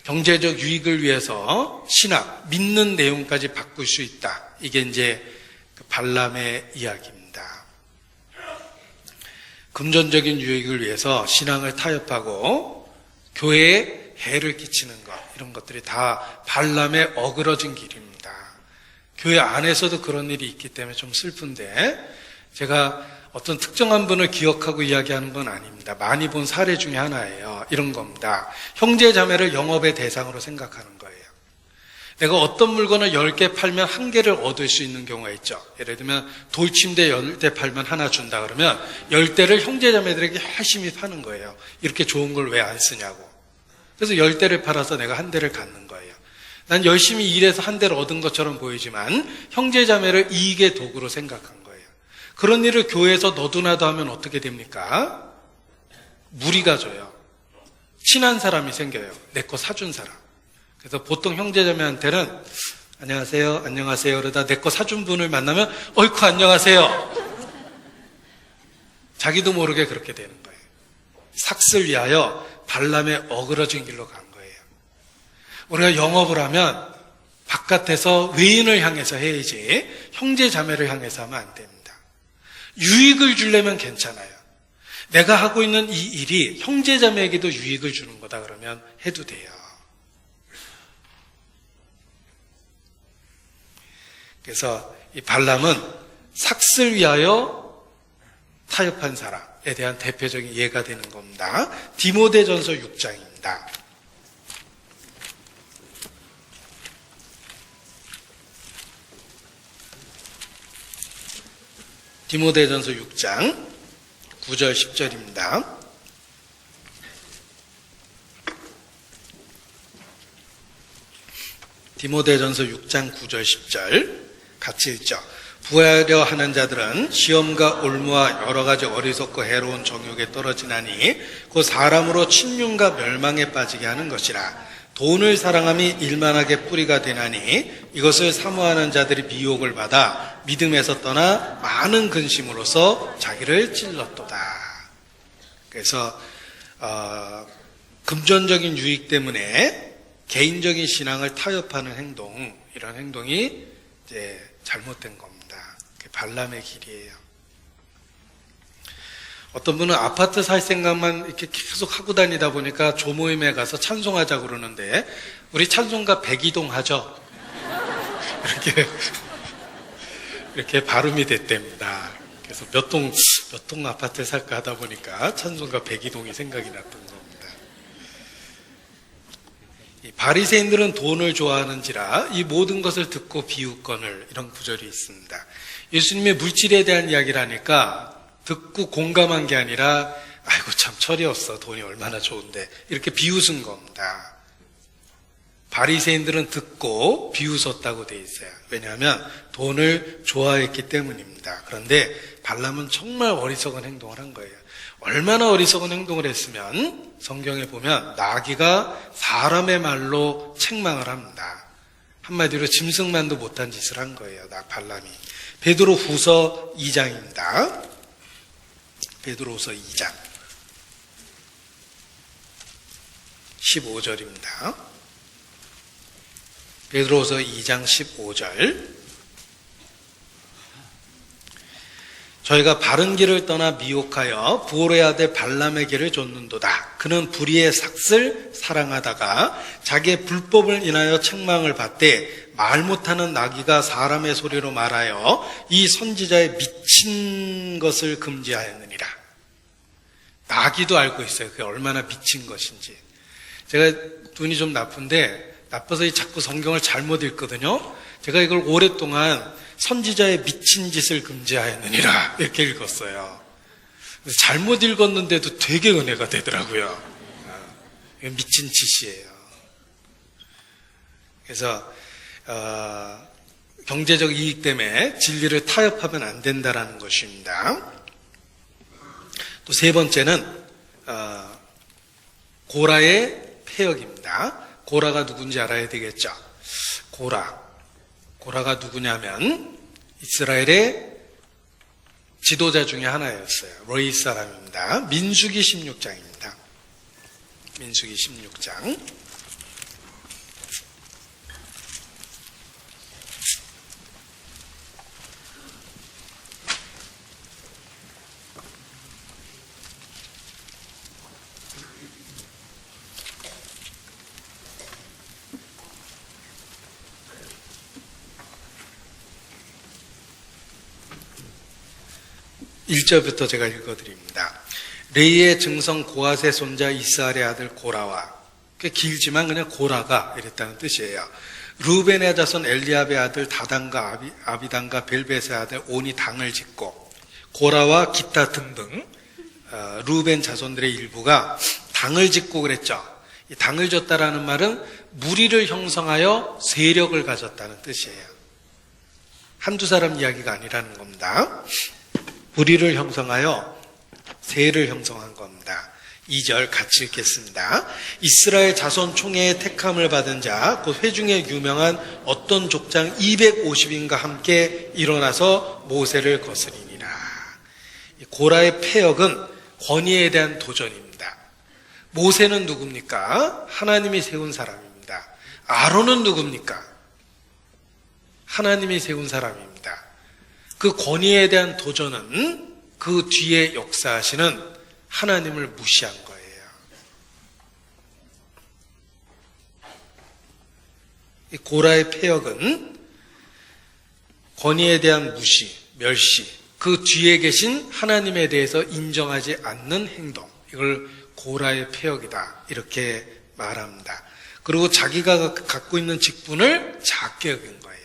경제적 유익을 위해서 신학, 믿는 내용까지 바꿀 수 있다. 이게 이제 발람의 이야기입니다. 금전적인 유익을 위해서 신앙을 타협하고 교회에 해를 끼치는 것, 이런 것들이 다 발람의 어그러진 길입니다. 교회 안에서도 그런 일이 있기 때문에 좀 슬픈데 제가 어떤 특정한 분을 기억하고 이야기하는 건 아닙니다. 많이 본 사례 중에 하나예요. 이런 겁니다. 형제 자매를 영업의 대상으로 생각하는 거예요. 내가 어떤 물건을 10개 팔면 1개를 얻을 수 있는 경우가 있죠. 예를 들면 돌침대 10대 팔면 하나 준다 그러면 10대를 형제 자매들에게 열심히 파는 거예요. 이렇게 좋은 걸 왜 안 쓰냐고. 그래서 10대를 팔아서 내가 1대를 갖는 거예요. 난 열심히 일해서 1대를 얻은 것처럼 보이지만 형제 자매를 이익의 도구로 생각한 거예요. 그런 일을 교회에서 너도나도 하면 어떻게 됩니까? 무리가 져요. 친한 사람이 생겨요. 내 거 사준 사람. 그래서 보통 형제 자매한테는 안녕하세요, 안녕하세요 그러다 내 거 사준 분을 만나면 어이쿠 안녕하세요. 자기도 모르게 그렇게 되는 거예요. 삭슬 위하여 발람의 어그러진 길로 간 거예요. 우리가 영업을 하면 바깥에서 외인을 향해서 해야지 형제 자매를 향해서 하면 안 됩니다. 유익을 주려면 괜찮아요. 내가 하고 있는 이 일이 형제 자매에게도 유익을 주는 거다 그러면 해도 돼요. 그래서 이 발람은 삭슬 위하여 타협한 사람에 대한 대표적인 예가 되는 겁니다. 디모데전서 6장입니다. 디모데전서 6장 9절 10절입니다. 디모데전서 6장 9절 10절 같이 읽죠. 부하려 하는 자들은 시험과 올무와 여러 가지 어리석고 해로운 정욕에 떨어지나니 그 사람으로 침륜과 멸망에 빠지게 하는 것이라. 돈을 사랑함이 일만하게 뿌리가 되나니 이것을 사모하는 자들이 미혹을 받아 믿음에서 떠나 많은 근심으로써 자기를 찔렀도다. 그래서 금전적인 유익 때문에 개인적인 신앙을 타협하는 행동, 이런 행동이 이제 잘못된 겁니다. 그게 발람의 길이에요. 어떤 분은 아파트 살 생각만 이렇게 계속 하고 다니다 보니까 조모임에 가서 찬송하자고 그러는데, 우리 찬송가 백이동 하죠? 이렇게 발음이 됐답니다. 그래서 몇 동 아파트에 살까 하다 보니까 찬송가 백이동이 생각이 났던 겁니다. 이 바리새인들은 돈을 좋아하는지라 이 모든 것을 듣고 비웃거늘, 이런 구절이 있습니다. 예수님의 물질에 대한 이야기를 하니까 듣고 공감한 게 아니라 아이고 참 철이 없어, 돈이 얼마나 좋은데, 이렇게 비웃은 겁니다. 바리새인들은 듣고 비웃었다고 돼 있어요. 왜냐하면 돈을 좋아했기 때문입니다. 그런데 발람은 정말 어리석은 행동을 한 거예요. 얼마나 어리석은 행동을 했으면 성경에 보면 나귀가 사람의 말로 책망을 합니다. 한마디로 짐승만도 못한 짓을 한 거예요, 발람이. 베드로후서 2장입니다. 베드로후서 2장 15절입니다. 베드로후서 2장 15절. 저희가 바른 길을 떠나 미혹하여 부홀의 아들 발람의 길을 좇는도다. 그는 불의의 삭슬 사랑하다가 자기의 불법을 인하여 책망을 받되 말 못하는 나귀가 사람의 소리로 말하여 이 선지자의 미친 것을 금지하였느니라. 나귀도 알고 있어요, 그게 얼마나 미친 것인지. 제가 눈이 좀 나빠서 자꾸 성경을 잘못 읽거든요. 제가 이걸 오랫동안 선지자의 미친 짓을 금지하였느니라 이렇게 읽었어요. 잘못 읽었는데도 되게 은혜가 되더라고요. 미친 짓이에요. 그래서 경제적 이익 때문에 진리를 타협하면 안 된다라는 것입니다. 또 세 번째는 고라의 폐역입니다. 고라가 누군지 알아야 되겠죠. 고라가 누구냐면 이스라엘의 지도자 중에 하나였어요. 로이 사람입니다. 민수기 16장입니다. 민수기 16장 1절부터 제가 읽어드립니다. 레이의 증성 고앗의 손자 이스알의 아들 고라와, 꽤 길지만 그냥 고라가 이랬다는 뜻이에요. 루벤의 자손 엘리압의 아들 다단과 아비단과 벨벳의 아들 온이 당을 짓고, 고라와 기타 등등 루벤 자손들의 일부가 당을 짓고 그랬죠. 이 당을 졌다라는 말은 무리를 형성하여 세력을 가졌다는 뜻이에요. 한두 사람 이야기가 아니라는 겁니다. 무리를 형성하여 세를 형성한 겁니다. 2절 같이 읽겠습니다. 이스라엘 자손 총회의 택함을 받은 자, 곧 회중에 유명한 어떤 족장 250인과 함께 일어나서 모세를 거스리니라. 고라의 폐역은 권위에 대한 도전입니다. 모세는 누굽니까? 하나님이 세운 사람입니다. 아론은 누굽니까? 하나님이 세운 사람입니다. 그 권위에 대한 도전은 그 뒤에 역사하시는 하나님을 무시한 거예요. 이 고라의 폐역은 권위에 대한 무시, 멸시, 그 뒤에 계신 하나님에 대해서 인정하지 않는 행동, 이걸 고라의 폐역이다 이렇게 말합니다. 그리고 자기가 갖고 있는 직분을 작게 여긴 거예요.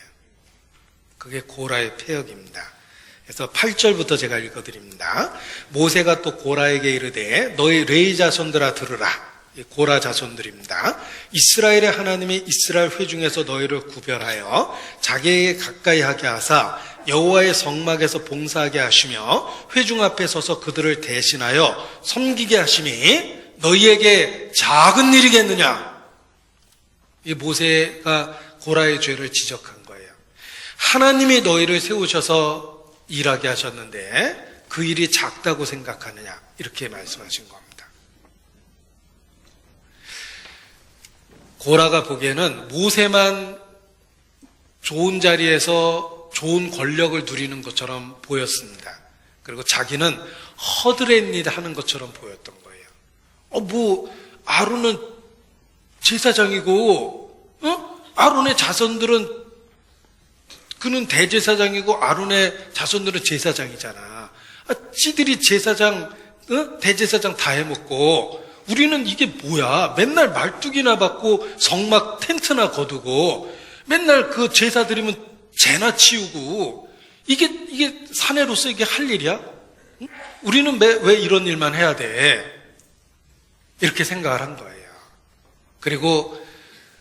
그게 고라의 폐역입니다. 그래서 8절부터 제가 읽어드립니다. 모세가 또 고라에게 이르되 너희 레위 자손들아 들으라. 고라 자손들입니다. 이스라엘의 하나님이 이스라엘 회중에서 너희를 구별하여 자기에게 가까이 하게 하사 여호와의 성막에서 봉사하게 하시며 회중 앞에 서서 그들을 대신하여 섬기게 하심이 너희에게 작은 일이겠느냐. 이 모세가 고라의 죄를 지적한 거예요. 하나님이 너희를 세우셔서 일하게 하셨는데 그 일이 작다고 생각하느냐, 이렇게 말씀하신 겁니다. 고라가 보기에는 모세만 좋은 자리에서 좋은 권력을 누리는 것처럼 보였습니다. 그리고 자기는 허드렛 일 하는 것처럼 보였던 거예요. 아론은 제사장이고, 아론의 자손들은, 그는 대제사장이고, 아론의 자손들은 제사장이잖아. 찌들이 제사장, 대제사장 다 해먹고, 우리는 이게 뭐야? 맨날 말뚝이나 받고, 성막 텐트나 거두고, 맨날 그 제사 드리면 재나 치우고, 이게 사내로서 이게 할 일이야? 우리는 왜 이런 일만 해야 돼? 이렇게 생각을 한 거예요. 그리고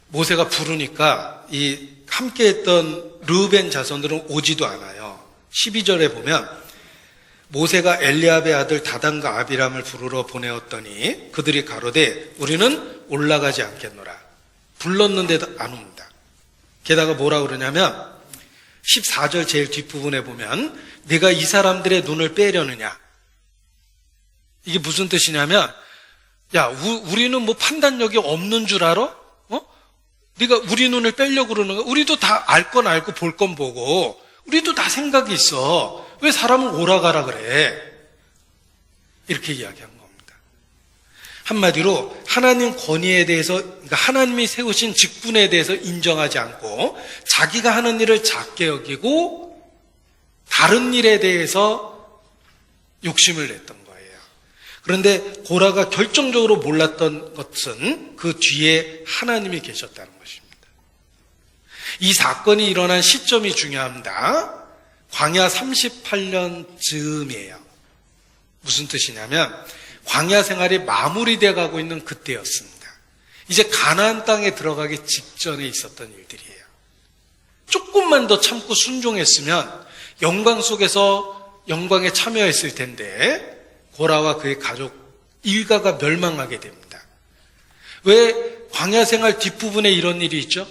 모세가 부르니까 이 함께 했던 르우벤 자손들은 오지도 않아요. 12절에 보면 모세가 엘리압의 아들 다단과 아비람을 부르러 보내었더니 그들이 가로되 우리는 올라가지 않겠노라. 불렀는데도 안 옵니다. 게다가 뭐라 그러냐면 14절 제일 뒷부분에 보면 네가 이 사람들의 눈을 빼려느냐. 이게 무슨 뜻이냐면 야, 우리는 뭐 판단력이 없는 줄 알아? 네가 우리 눈을 빼려고 그러는 거야? 우리도 다 알 건 알고 볼 건 보고 우리도 다 생각이 있어. 왜 사람을 오라가라 그래? 이렇게 이야기한 겁니다. 한마디로 하나님 권위에 대해서, 그러니까 하나님이 세우신 직분에 대해서 인정하지 않고 자기가 하는 일을 작게 여기고 다른 일에 대해서 욕심을 냈던 거예요. 그런데 고라가 결정적으로 몰랐던 것은 그 뒤에 하나님이 계셨다는 것입니다. 이 사건이 일어난 시점이 중요합니다. 광야 38년 즈음이에요. 무슨 뜻이냐면 광야 생활이 마무리돼 가고 있는 그때였습니다. 이제 가나안 땅에 들어가기 직전에 있었던 일들이에요. 조금만 더 참고 순종했으면 영광 속에서 영광에 참여했을 텐데 고라와 그의 가족 일가가 멸망하게 됩니다. 왜 광야 생활 뒷부분에 이런 일이 있죠?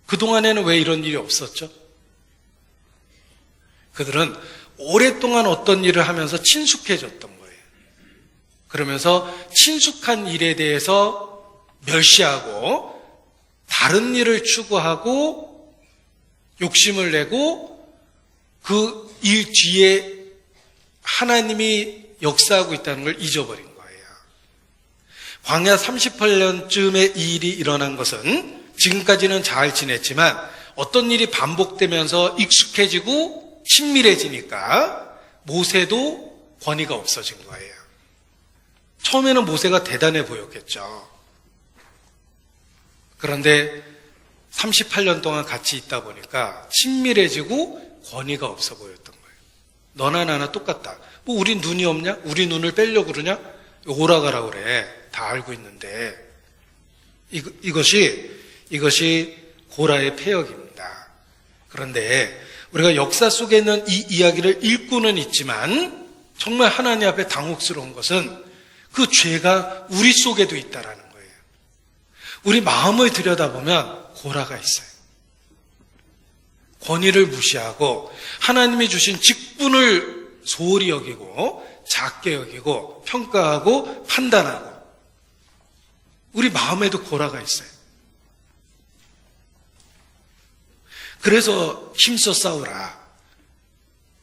그동안에는 왜 이런 일이 없었죠? 그들은 오랫동안 어떤 일을 하면서 친숙해졌던 거예요. 그러면서 친숙한 일에 대해서 멸시하고 다른 일을 추구하고 욕심을 내고 그 일 뒤에 하나님이 역사하고 있다는 걸 잊어버린 거예요. 광야 38년쯤에 이 일이 일어난 것은 지금까지는 잘 지냈지만 어떤 일이 반복되면서 익숙해지고 친밀해지니까 모세도 권위가 없어진 거예요. 처음에는 모세가 대단해 보였겠죠. 그런데 38년 동안 같이 있다 보니까 친밀해지고 권위가 없어 보였던 거예요. 너나 나나 똑같다. 뭐 우린 눈이 없냐? 우리 눈을 빼려고 그러냐? 오라가라 그래. 다 알고 있는데 이것이 고라의 패역입니다. 그런데 우리가 역사 속에 있는 이 이야기를 읽고는 있지만 정말 하나님 앞에 당혹스러운 것은 그 죄가 우리 속에도 있다라는 거예요. 우리 마음을 들여다보면 고라가 있어요. 권위를 무시하고 하나님이 주신 직분을 소홀히 여기고 작게 여기고 평가하고 판단하고 우리 마음에도 고라가 있어요. 그래서 힘써 싸우라.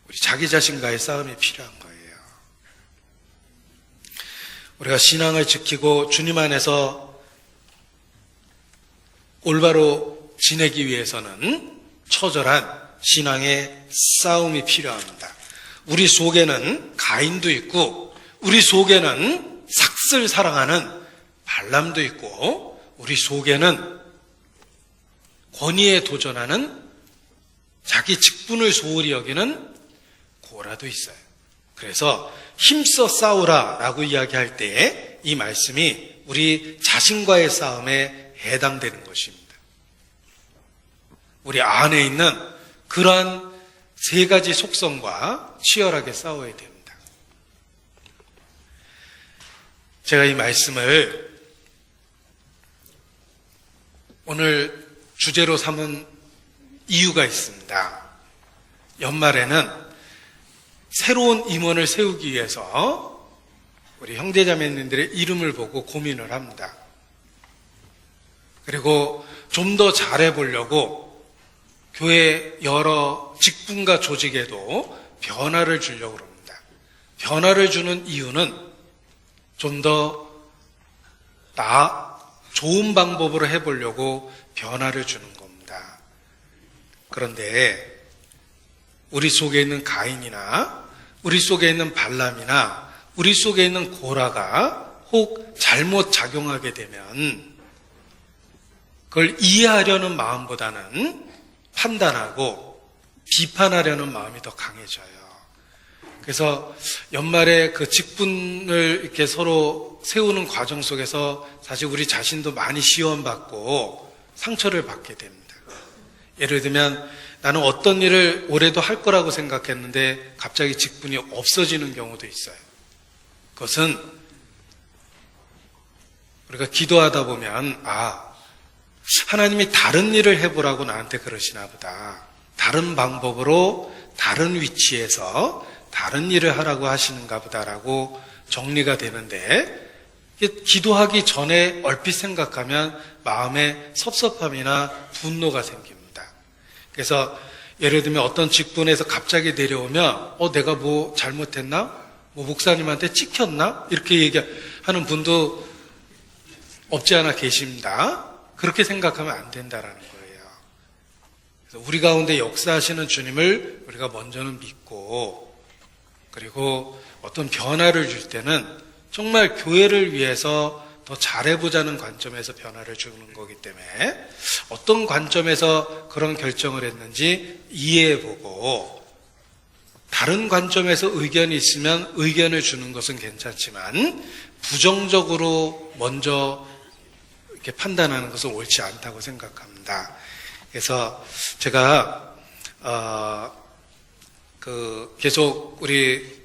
우리 자기 자신과의 싸움이 필요한 거예요. 우리가 신앙을 지키고 주님 안에서 올바로 지내기 위해서는 처절한 신앙의 싸움이 필요합니다. 우리 속에는 가인도 있고 우리 속에는 삭슬 사랑하는 발람도 있고 우리 속에는 권위에 도전하는 자기 직분을 소홀히 여기는 고라도 있어요. 그래서 힘써 싸우라 라고 이야기할 때 이 말씀이 우리 자신과의 싸움에 해당되는 것입니다. 우리 안에 있는 그러한 세 가지 속성과 치열하게 싸워야 됩니다. 제가 이 말씀을 오늘 주제로 삼은 이유가 있습니다. 연말에는 새로운 임원을 세우기 위해서 우리 형제자매님들의 이름을 보고 고민을 합니다. 그리고 좀 더 잘해보려고 교회 여러 직분과 조직에도 변화를 주려고 합니다. 변화를 주는 이유는 좀 더 좋은 방법으로 해보려고 변화를 주는 겁니다. 그런데 우리 속에 있는 가인이나 우리 속에 있는 발람이나 우리 속에 있는 고라가 혹 잘못 작용하게 되면 그걸 이해하려는 마음보다는 판단하고 비판하려는 마음이 더 강해져요. 그래서 연말에 그 직분을 이렇게 서로 세우는 과정 속에서 사실 우리 자신도 많이 시험받고 상처를 받게 됩니다. 예를 들면 나는 어떤 일을 올해도 할 거라고 생각했는데 갑자기 직분이 없어지는 경우도 있어요. 그것은 우리가 기도하다 보면 하나님이 다른 일을 해보라고 나한테 그러시나 보다. 다른 방법으로 다른 위치에서 다른 일을 하라고 하시는가 보다라고 정리가 되는데 기도하기 전에 얼핏 생각하면 마음에 섭섭함이나 분노가 생깁니다. 그래서 예를 들면 어떤 직분에서 갑자기 내려오면 내가 뭐 잘못했나? 뭐 목사님한테 찍혔나? 이렇게 얘기하는 분도 없지 않아 계십니다. 그렇게 생각하면 안 된다라는 거예요. 그래서 우리 가운데 역사하시는 주님을 우리가 먼저는 믿고 그리고 어떤 변화를 줄 때는 정말 교회를 위해서 더 잘해보자는 관점에서 변화를 주는 거기 때문에 어떤 관점에서 그런 결정을 했는지 이해해보고 다른 관점에서 의견이 있으면 의견을 주는 것은 괜찮지만 부정적으로 먼저 이렇게 판단하는 것은 옳지 않다고 생각합니다. 그래서 제가 계속 우리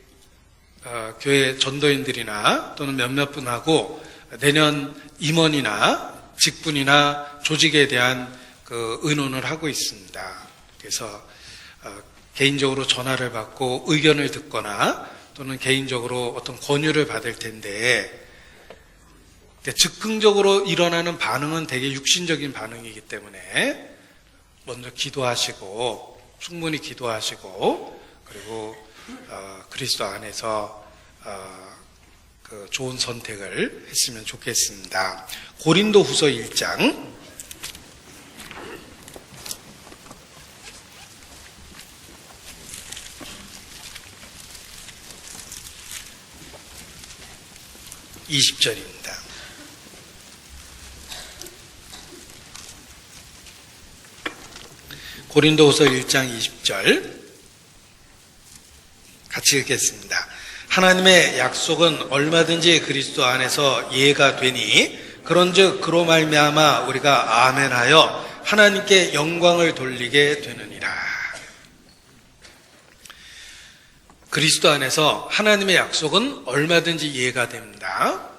교회 전도인들이나 또는 몇몇 분하고 내년 임원이나 직분이나 조직에 대한 의논을 하고 있습니다. 그래서 개인적으로 전화를 받고 의견을 듣거나 또는 개인적으로 어떤 권유를 받을 텐데 즉흥적으로 일어나는 반응은 되게 육신적인 반응이기 때문에 먼저 기도하시고 충분히 기도하시고 그리고 그리스도 안에서 좋은 선택을 했으면 좋겠습니다. 고린도후서 1장 20절입니다. 고린도후서 1장 20절 같이 읽겠습니다. 하나님의 약속은 얼마든지 그리스도 안에서 예가 되니 그런즉 그로 말미암아 우리가 아멘하여 하나님께 영광을 돌리게 되느니라. 그리스도 안에서 하나님의 약속은 얼마든지 이해가 됩니다.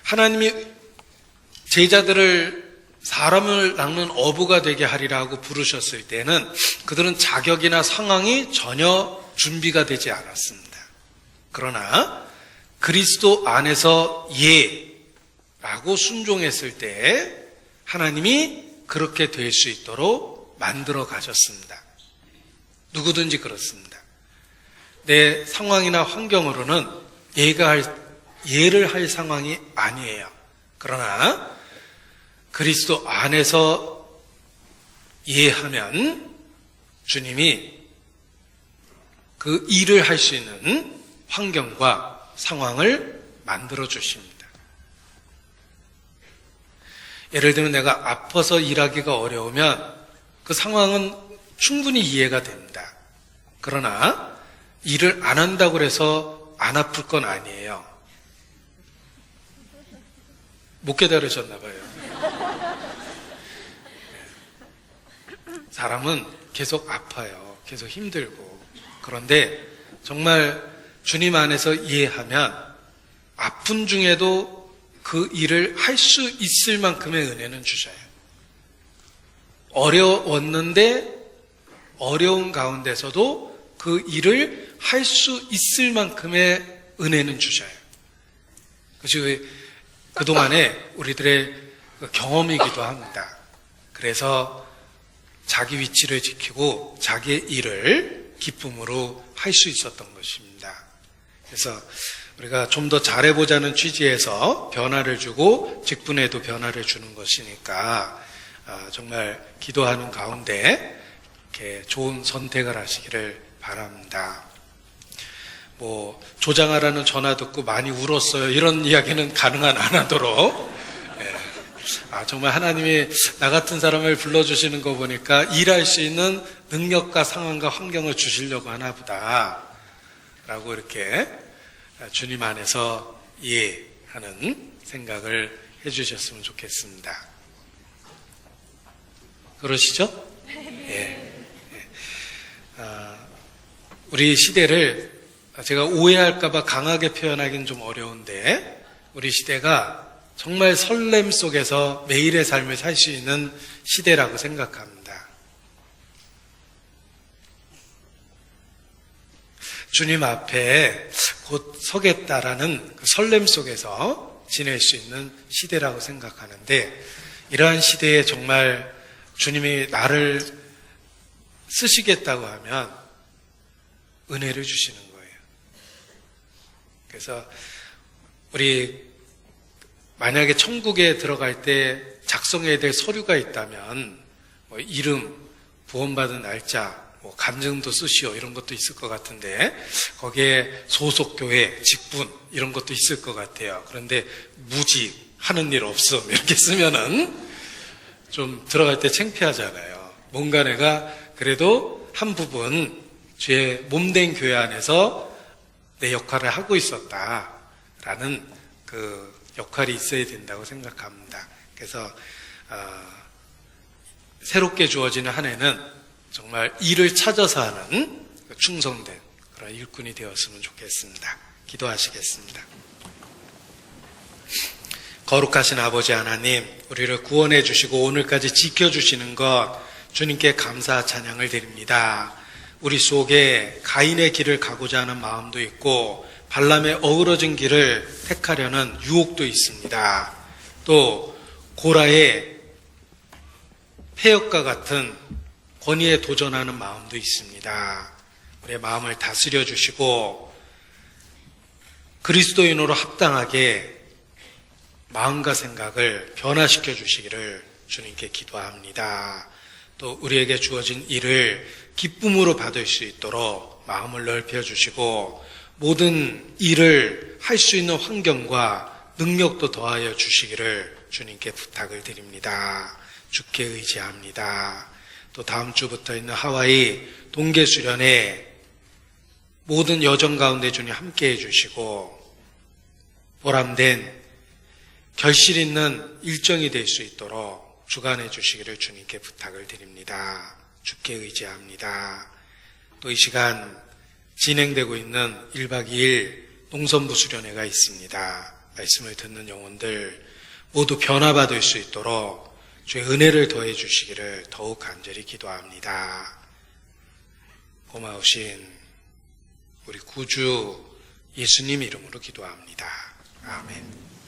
하나님이 제자들을 사람을 낚는 어부가 되게 하리라고 부르셨을 때는 그들은 자격이나 상황이 전혀 준비가 되지 않았습니다. 그러나 그리스도 안에서 예라고 순종했을 때 하나님이 그렇게 될 수 있도록 만들어 가셨습니다. 누구든지 그렇습니다. 내 상황이나 환경으로는 예를 할 상황이 아니에요. 그러나 그리스도 안에서 예하면 주님이 그 일을 할 수 있는 환경과 상황을 만들어 주십니다. 예를 들면 내가 아파서 일하기가 어려우면 그 상황은 충분히 이해가 됩니다. 그러나 일을 안 한다고 해서 안 아플 건 아니에요. 못 깨달으셨나 봐요. 사람은 계속 아파요. 계속 힘들고. 그런데 정말 주님 안에서 이해하면 아픈 중에도 그 일을 할 수 있을 만큼의 은혜는 주셔요. 어려웠는데 어려운 가운데서도 그 일을 할 수 있을 만큼의 은혜는 주셔요. 그것이 그동안에 우리들의 경험이기도 합니다. 그래서 자기 위치를 지키고 자기의 일을 기쁨으로 할 수 있었던 것입니다. 그래서 우리가 좀 더 잘해보자는 취지에서 변화를 주고 직분에도 변화를 주는 것이니까 정말 기도하는 가운데 이렇게 좋은 선택을 하시기를 바랍니다. 뭐 조장하라는 전화 듣고 많이 울었어요. 이런 이야기는 가능한 안 하도록 정말 하나님이 나 같은 사람을 불러주시는 거 보니까 일할 수 있는 능력과 상황과 환경을 주시려고 하나 보다 라고 이렇게 주님 안에서 이해하는 생각을 해주셨으면 좋겠습니다. 그러시죠? 예. 우리 시대를 제가 오해할까봐 강하게 표현하기는 좀 어려운데 우리 시대가 정말 설렘 속에서 매일의 삶을 살 수 있는 시대라고 생각합니다. 주님 앞에 곧 서겠다라는 그 설렘 속에서 지낼 수 있는 시대라고 생각하는데 이러한 시대에 정말 주님이 나를 쓰시겠다고 하면 은혜를 주시는 거예요. 그래서 우리 만약에 천국에 들어갈 때 작성해야 될 서류가 있다면 뭐 이름, 구원받은 날짜, 뭐 간증도 쓰시오 이런 것도 있을 것 같은데 거기에 소속교회, 직분 이런 것도 있을 것 같아요. 그런데 무직, 하는 일 없음 이렇게 쓰면은 좀 들어갈 때 창피하잖아요. 뭔가 내가 그래도 한 부분 주의 몸된 교회 안에서 내 역할을 하고 있었다라는 그 역할이 있어야 된다고 생각합니다. 그래서 새롭게 주어지는 한 해는 정말 일을 찾아서 하는 충성된 그런 일꾼이 되었으면 좋겠습니다. 기도하시겠습니다. 거룩하신 아버지 하나님, 우리를 구원해 주시고 오늘까지 지켜주시는 것 주님께 감사 찬양을 드립니다. 우리 속에 가인의 길을 가고자 하는 마음도 있고 발람의 어우러진 길을 택하려는 유혹도 있습니다. 또 고라의 폐역과 같은 권위에 도전하는 마음도 있습니다. 우리의 마음을 다스려 주시고 그리스도인으로 합당하게 마음과 생각을 변화시켜 주시기를 주님께 기도합니다. 또 우리에게 주어진 일을 기쁨으로 받을 수 있도록 마음을 넓혀 주시고 모든 일을 할 수 있는 환경과 능력도 더하여 주시기를 주님께 부탁을 드립니다. 주께 의지합니다. 또 다음 주부터 있는 하와이 동계 수련회 모든 여정 가운데 주님 함께해 주시고 보람된 결실 있는 일정이 될 수 있도록 주관해 주시기를 주님께 부탁을 드립니다. 주께 의지합니다. 또 이 시간 진행되고 있는 1박 2일 농선부 수련회가 있습니다. 말씀을 듣는 영혼들 모두 변화받을 수 있도록 주의 은혜를 더해 주시기를 더욱 간절히 기도합니다. 고마우신 우리 구주 예수님 이름으로 기도합니다. 아멘.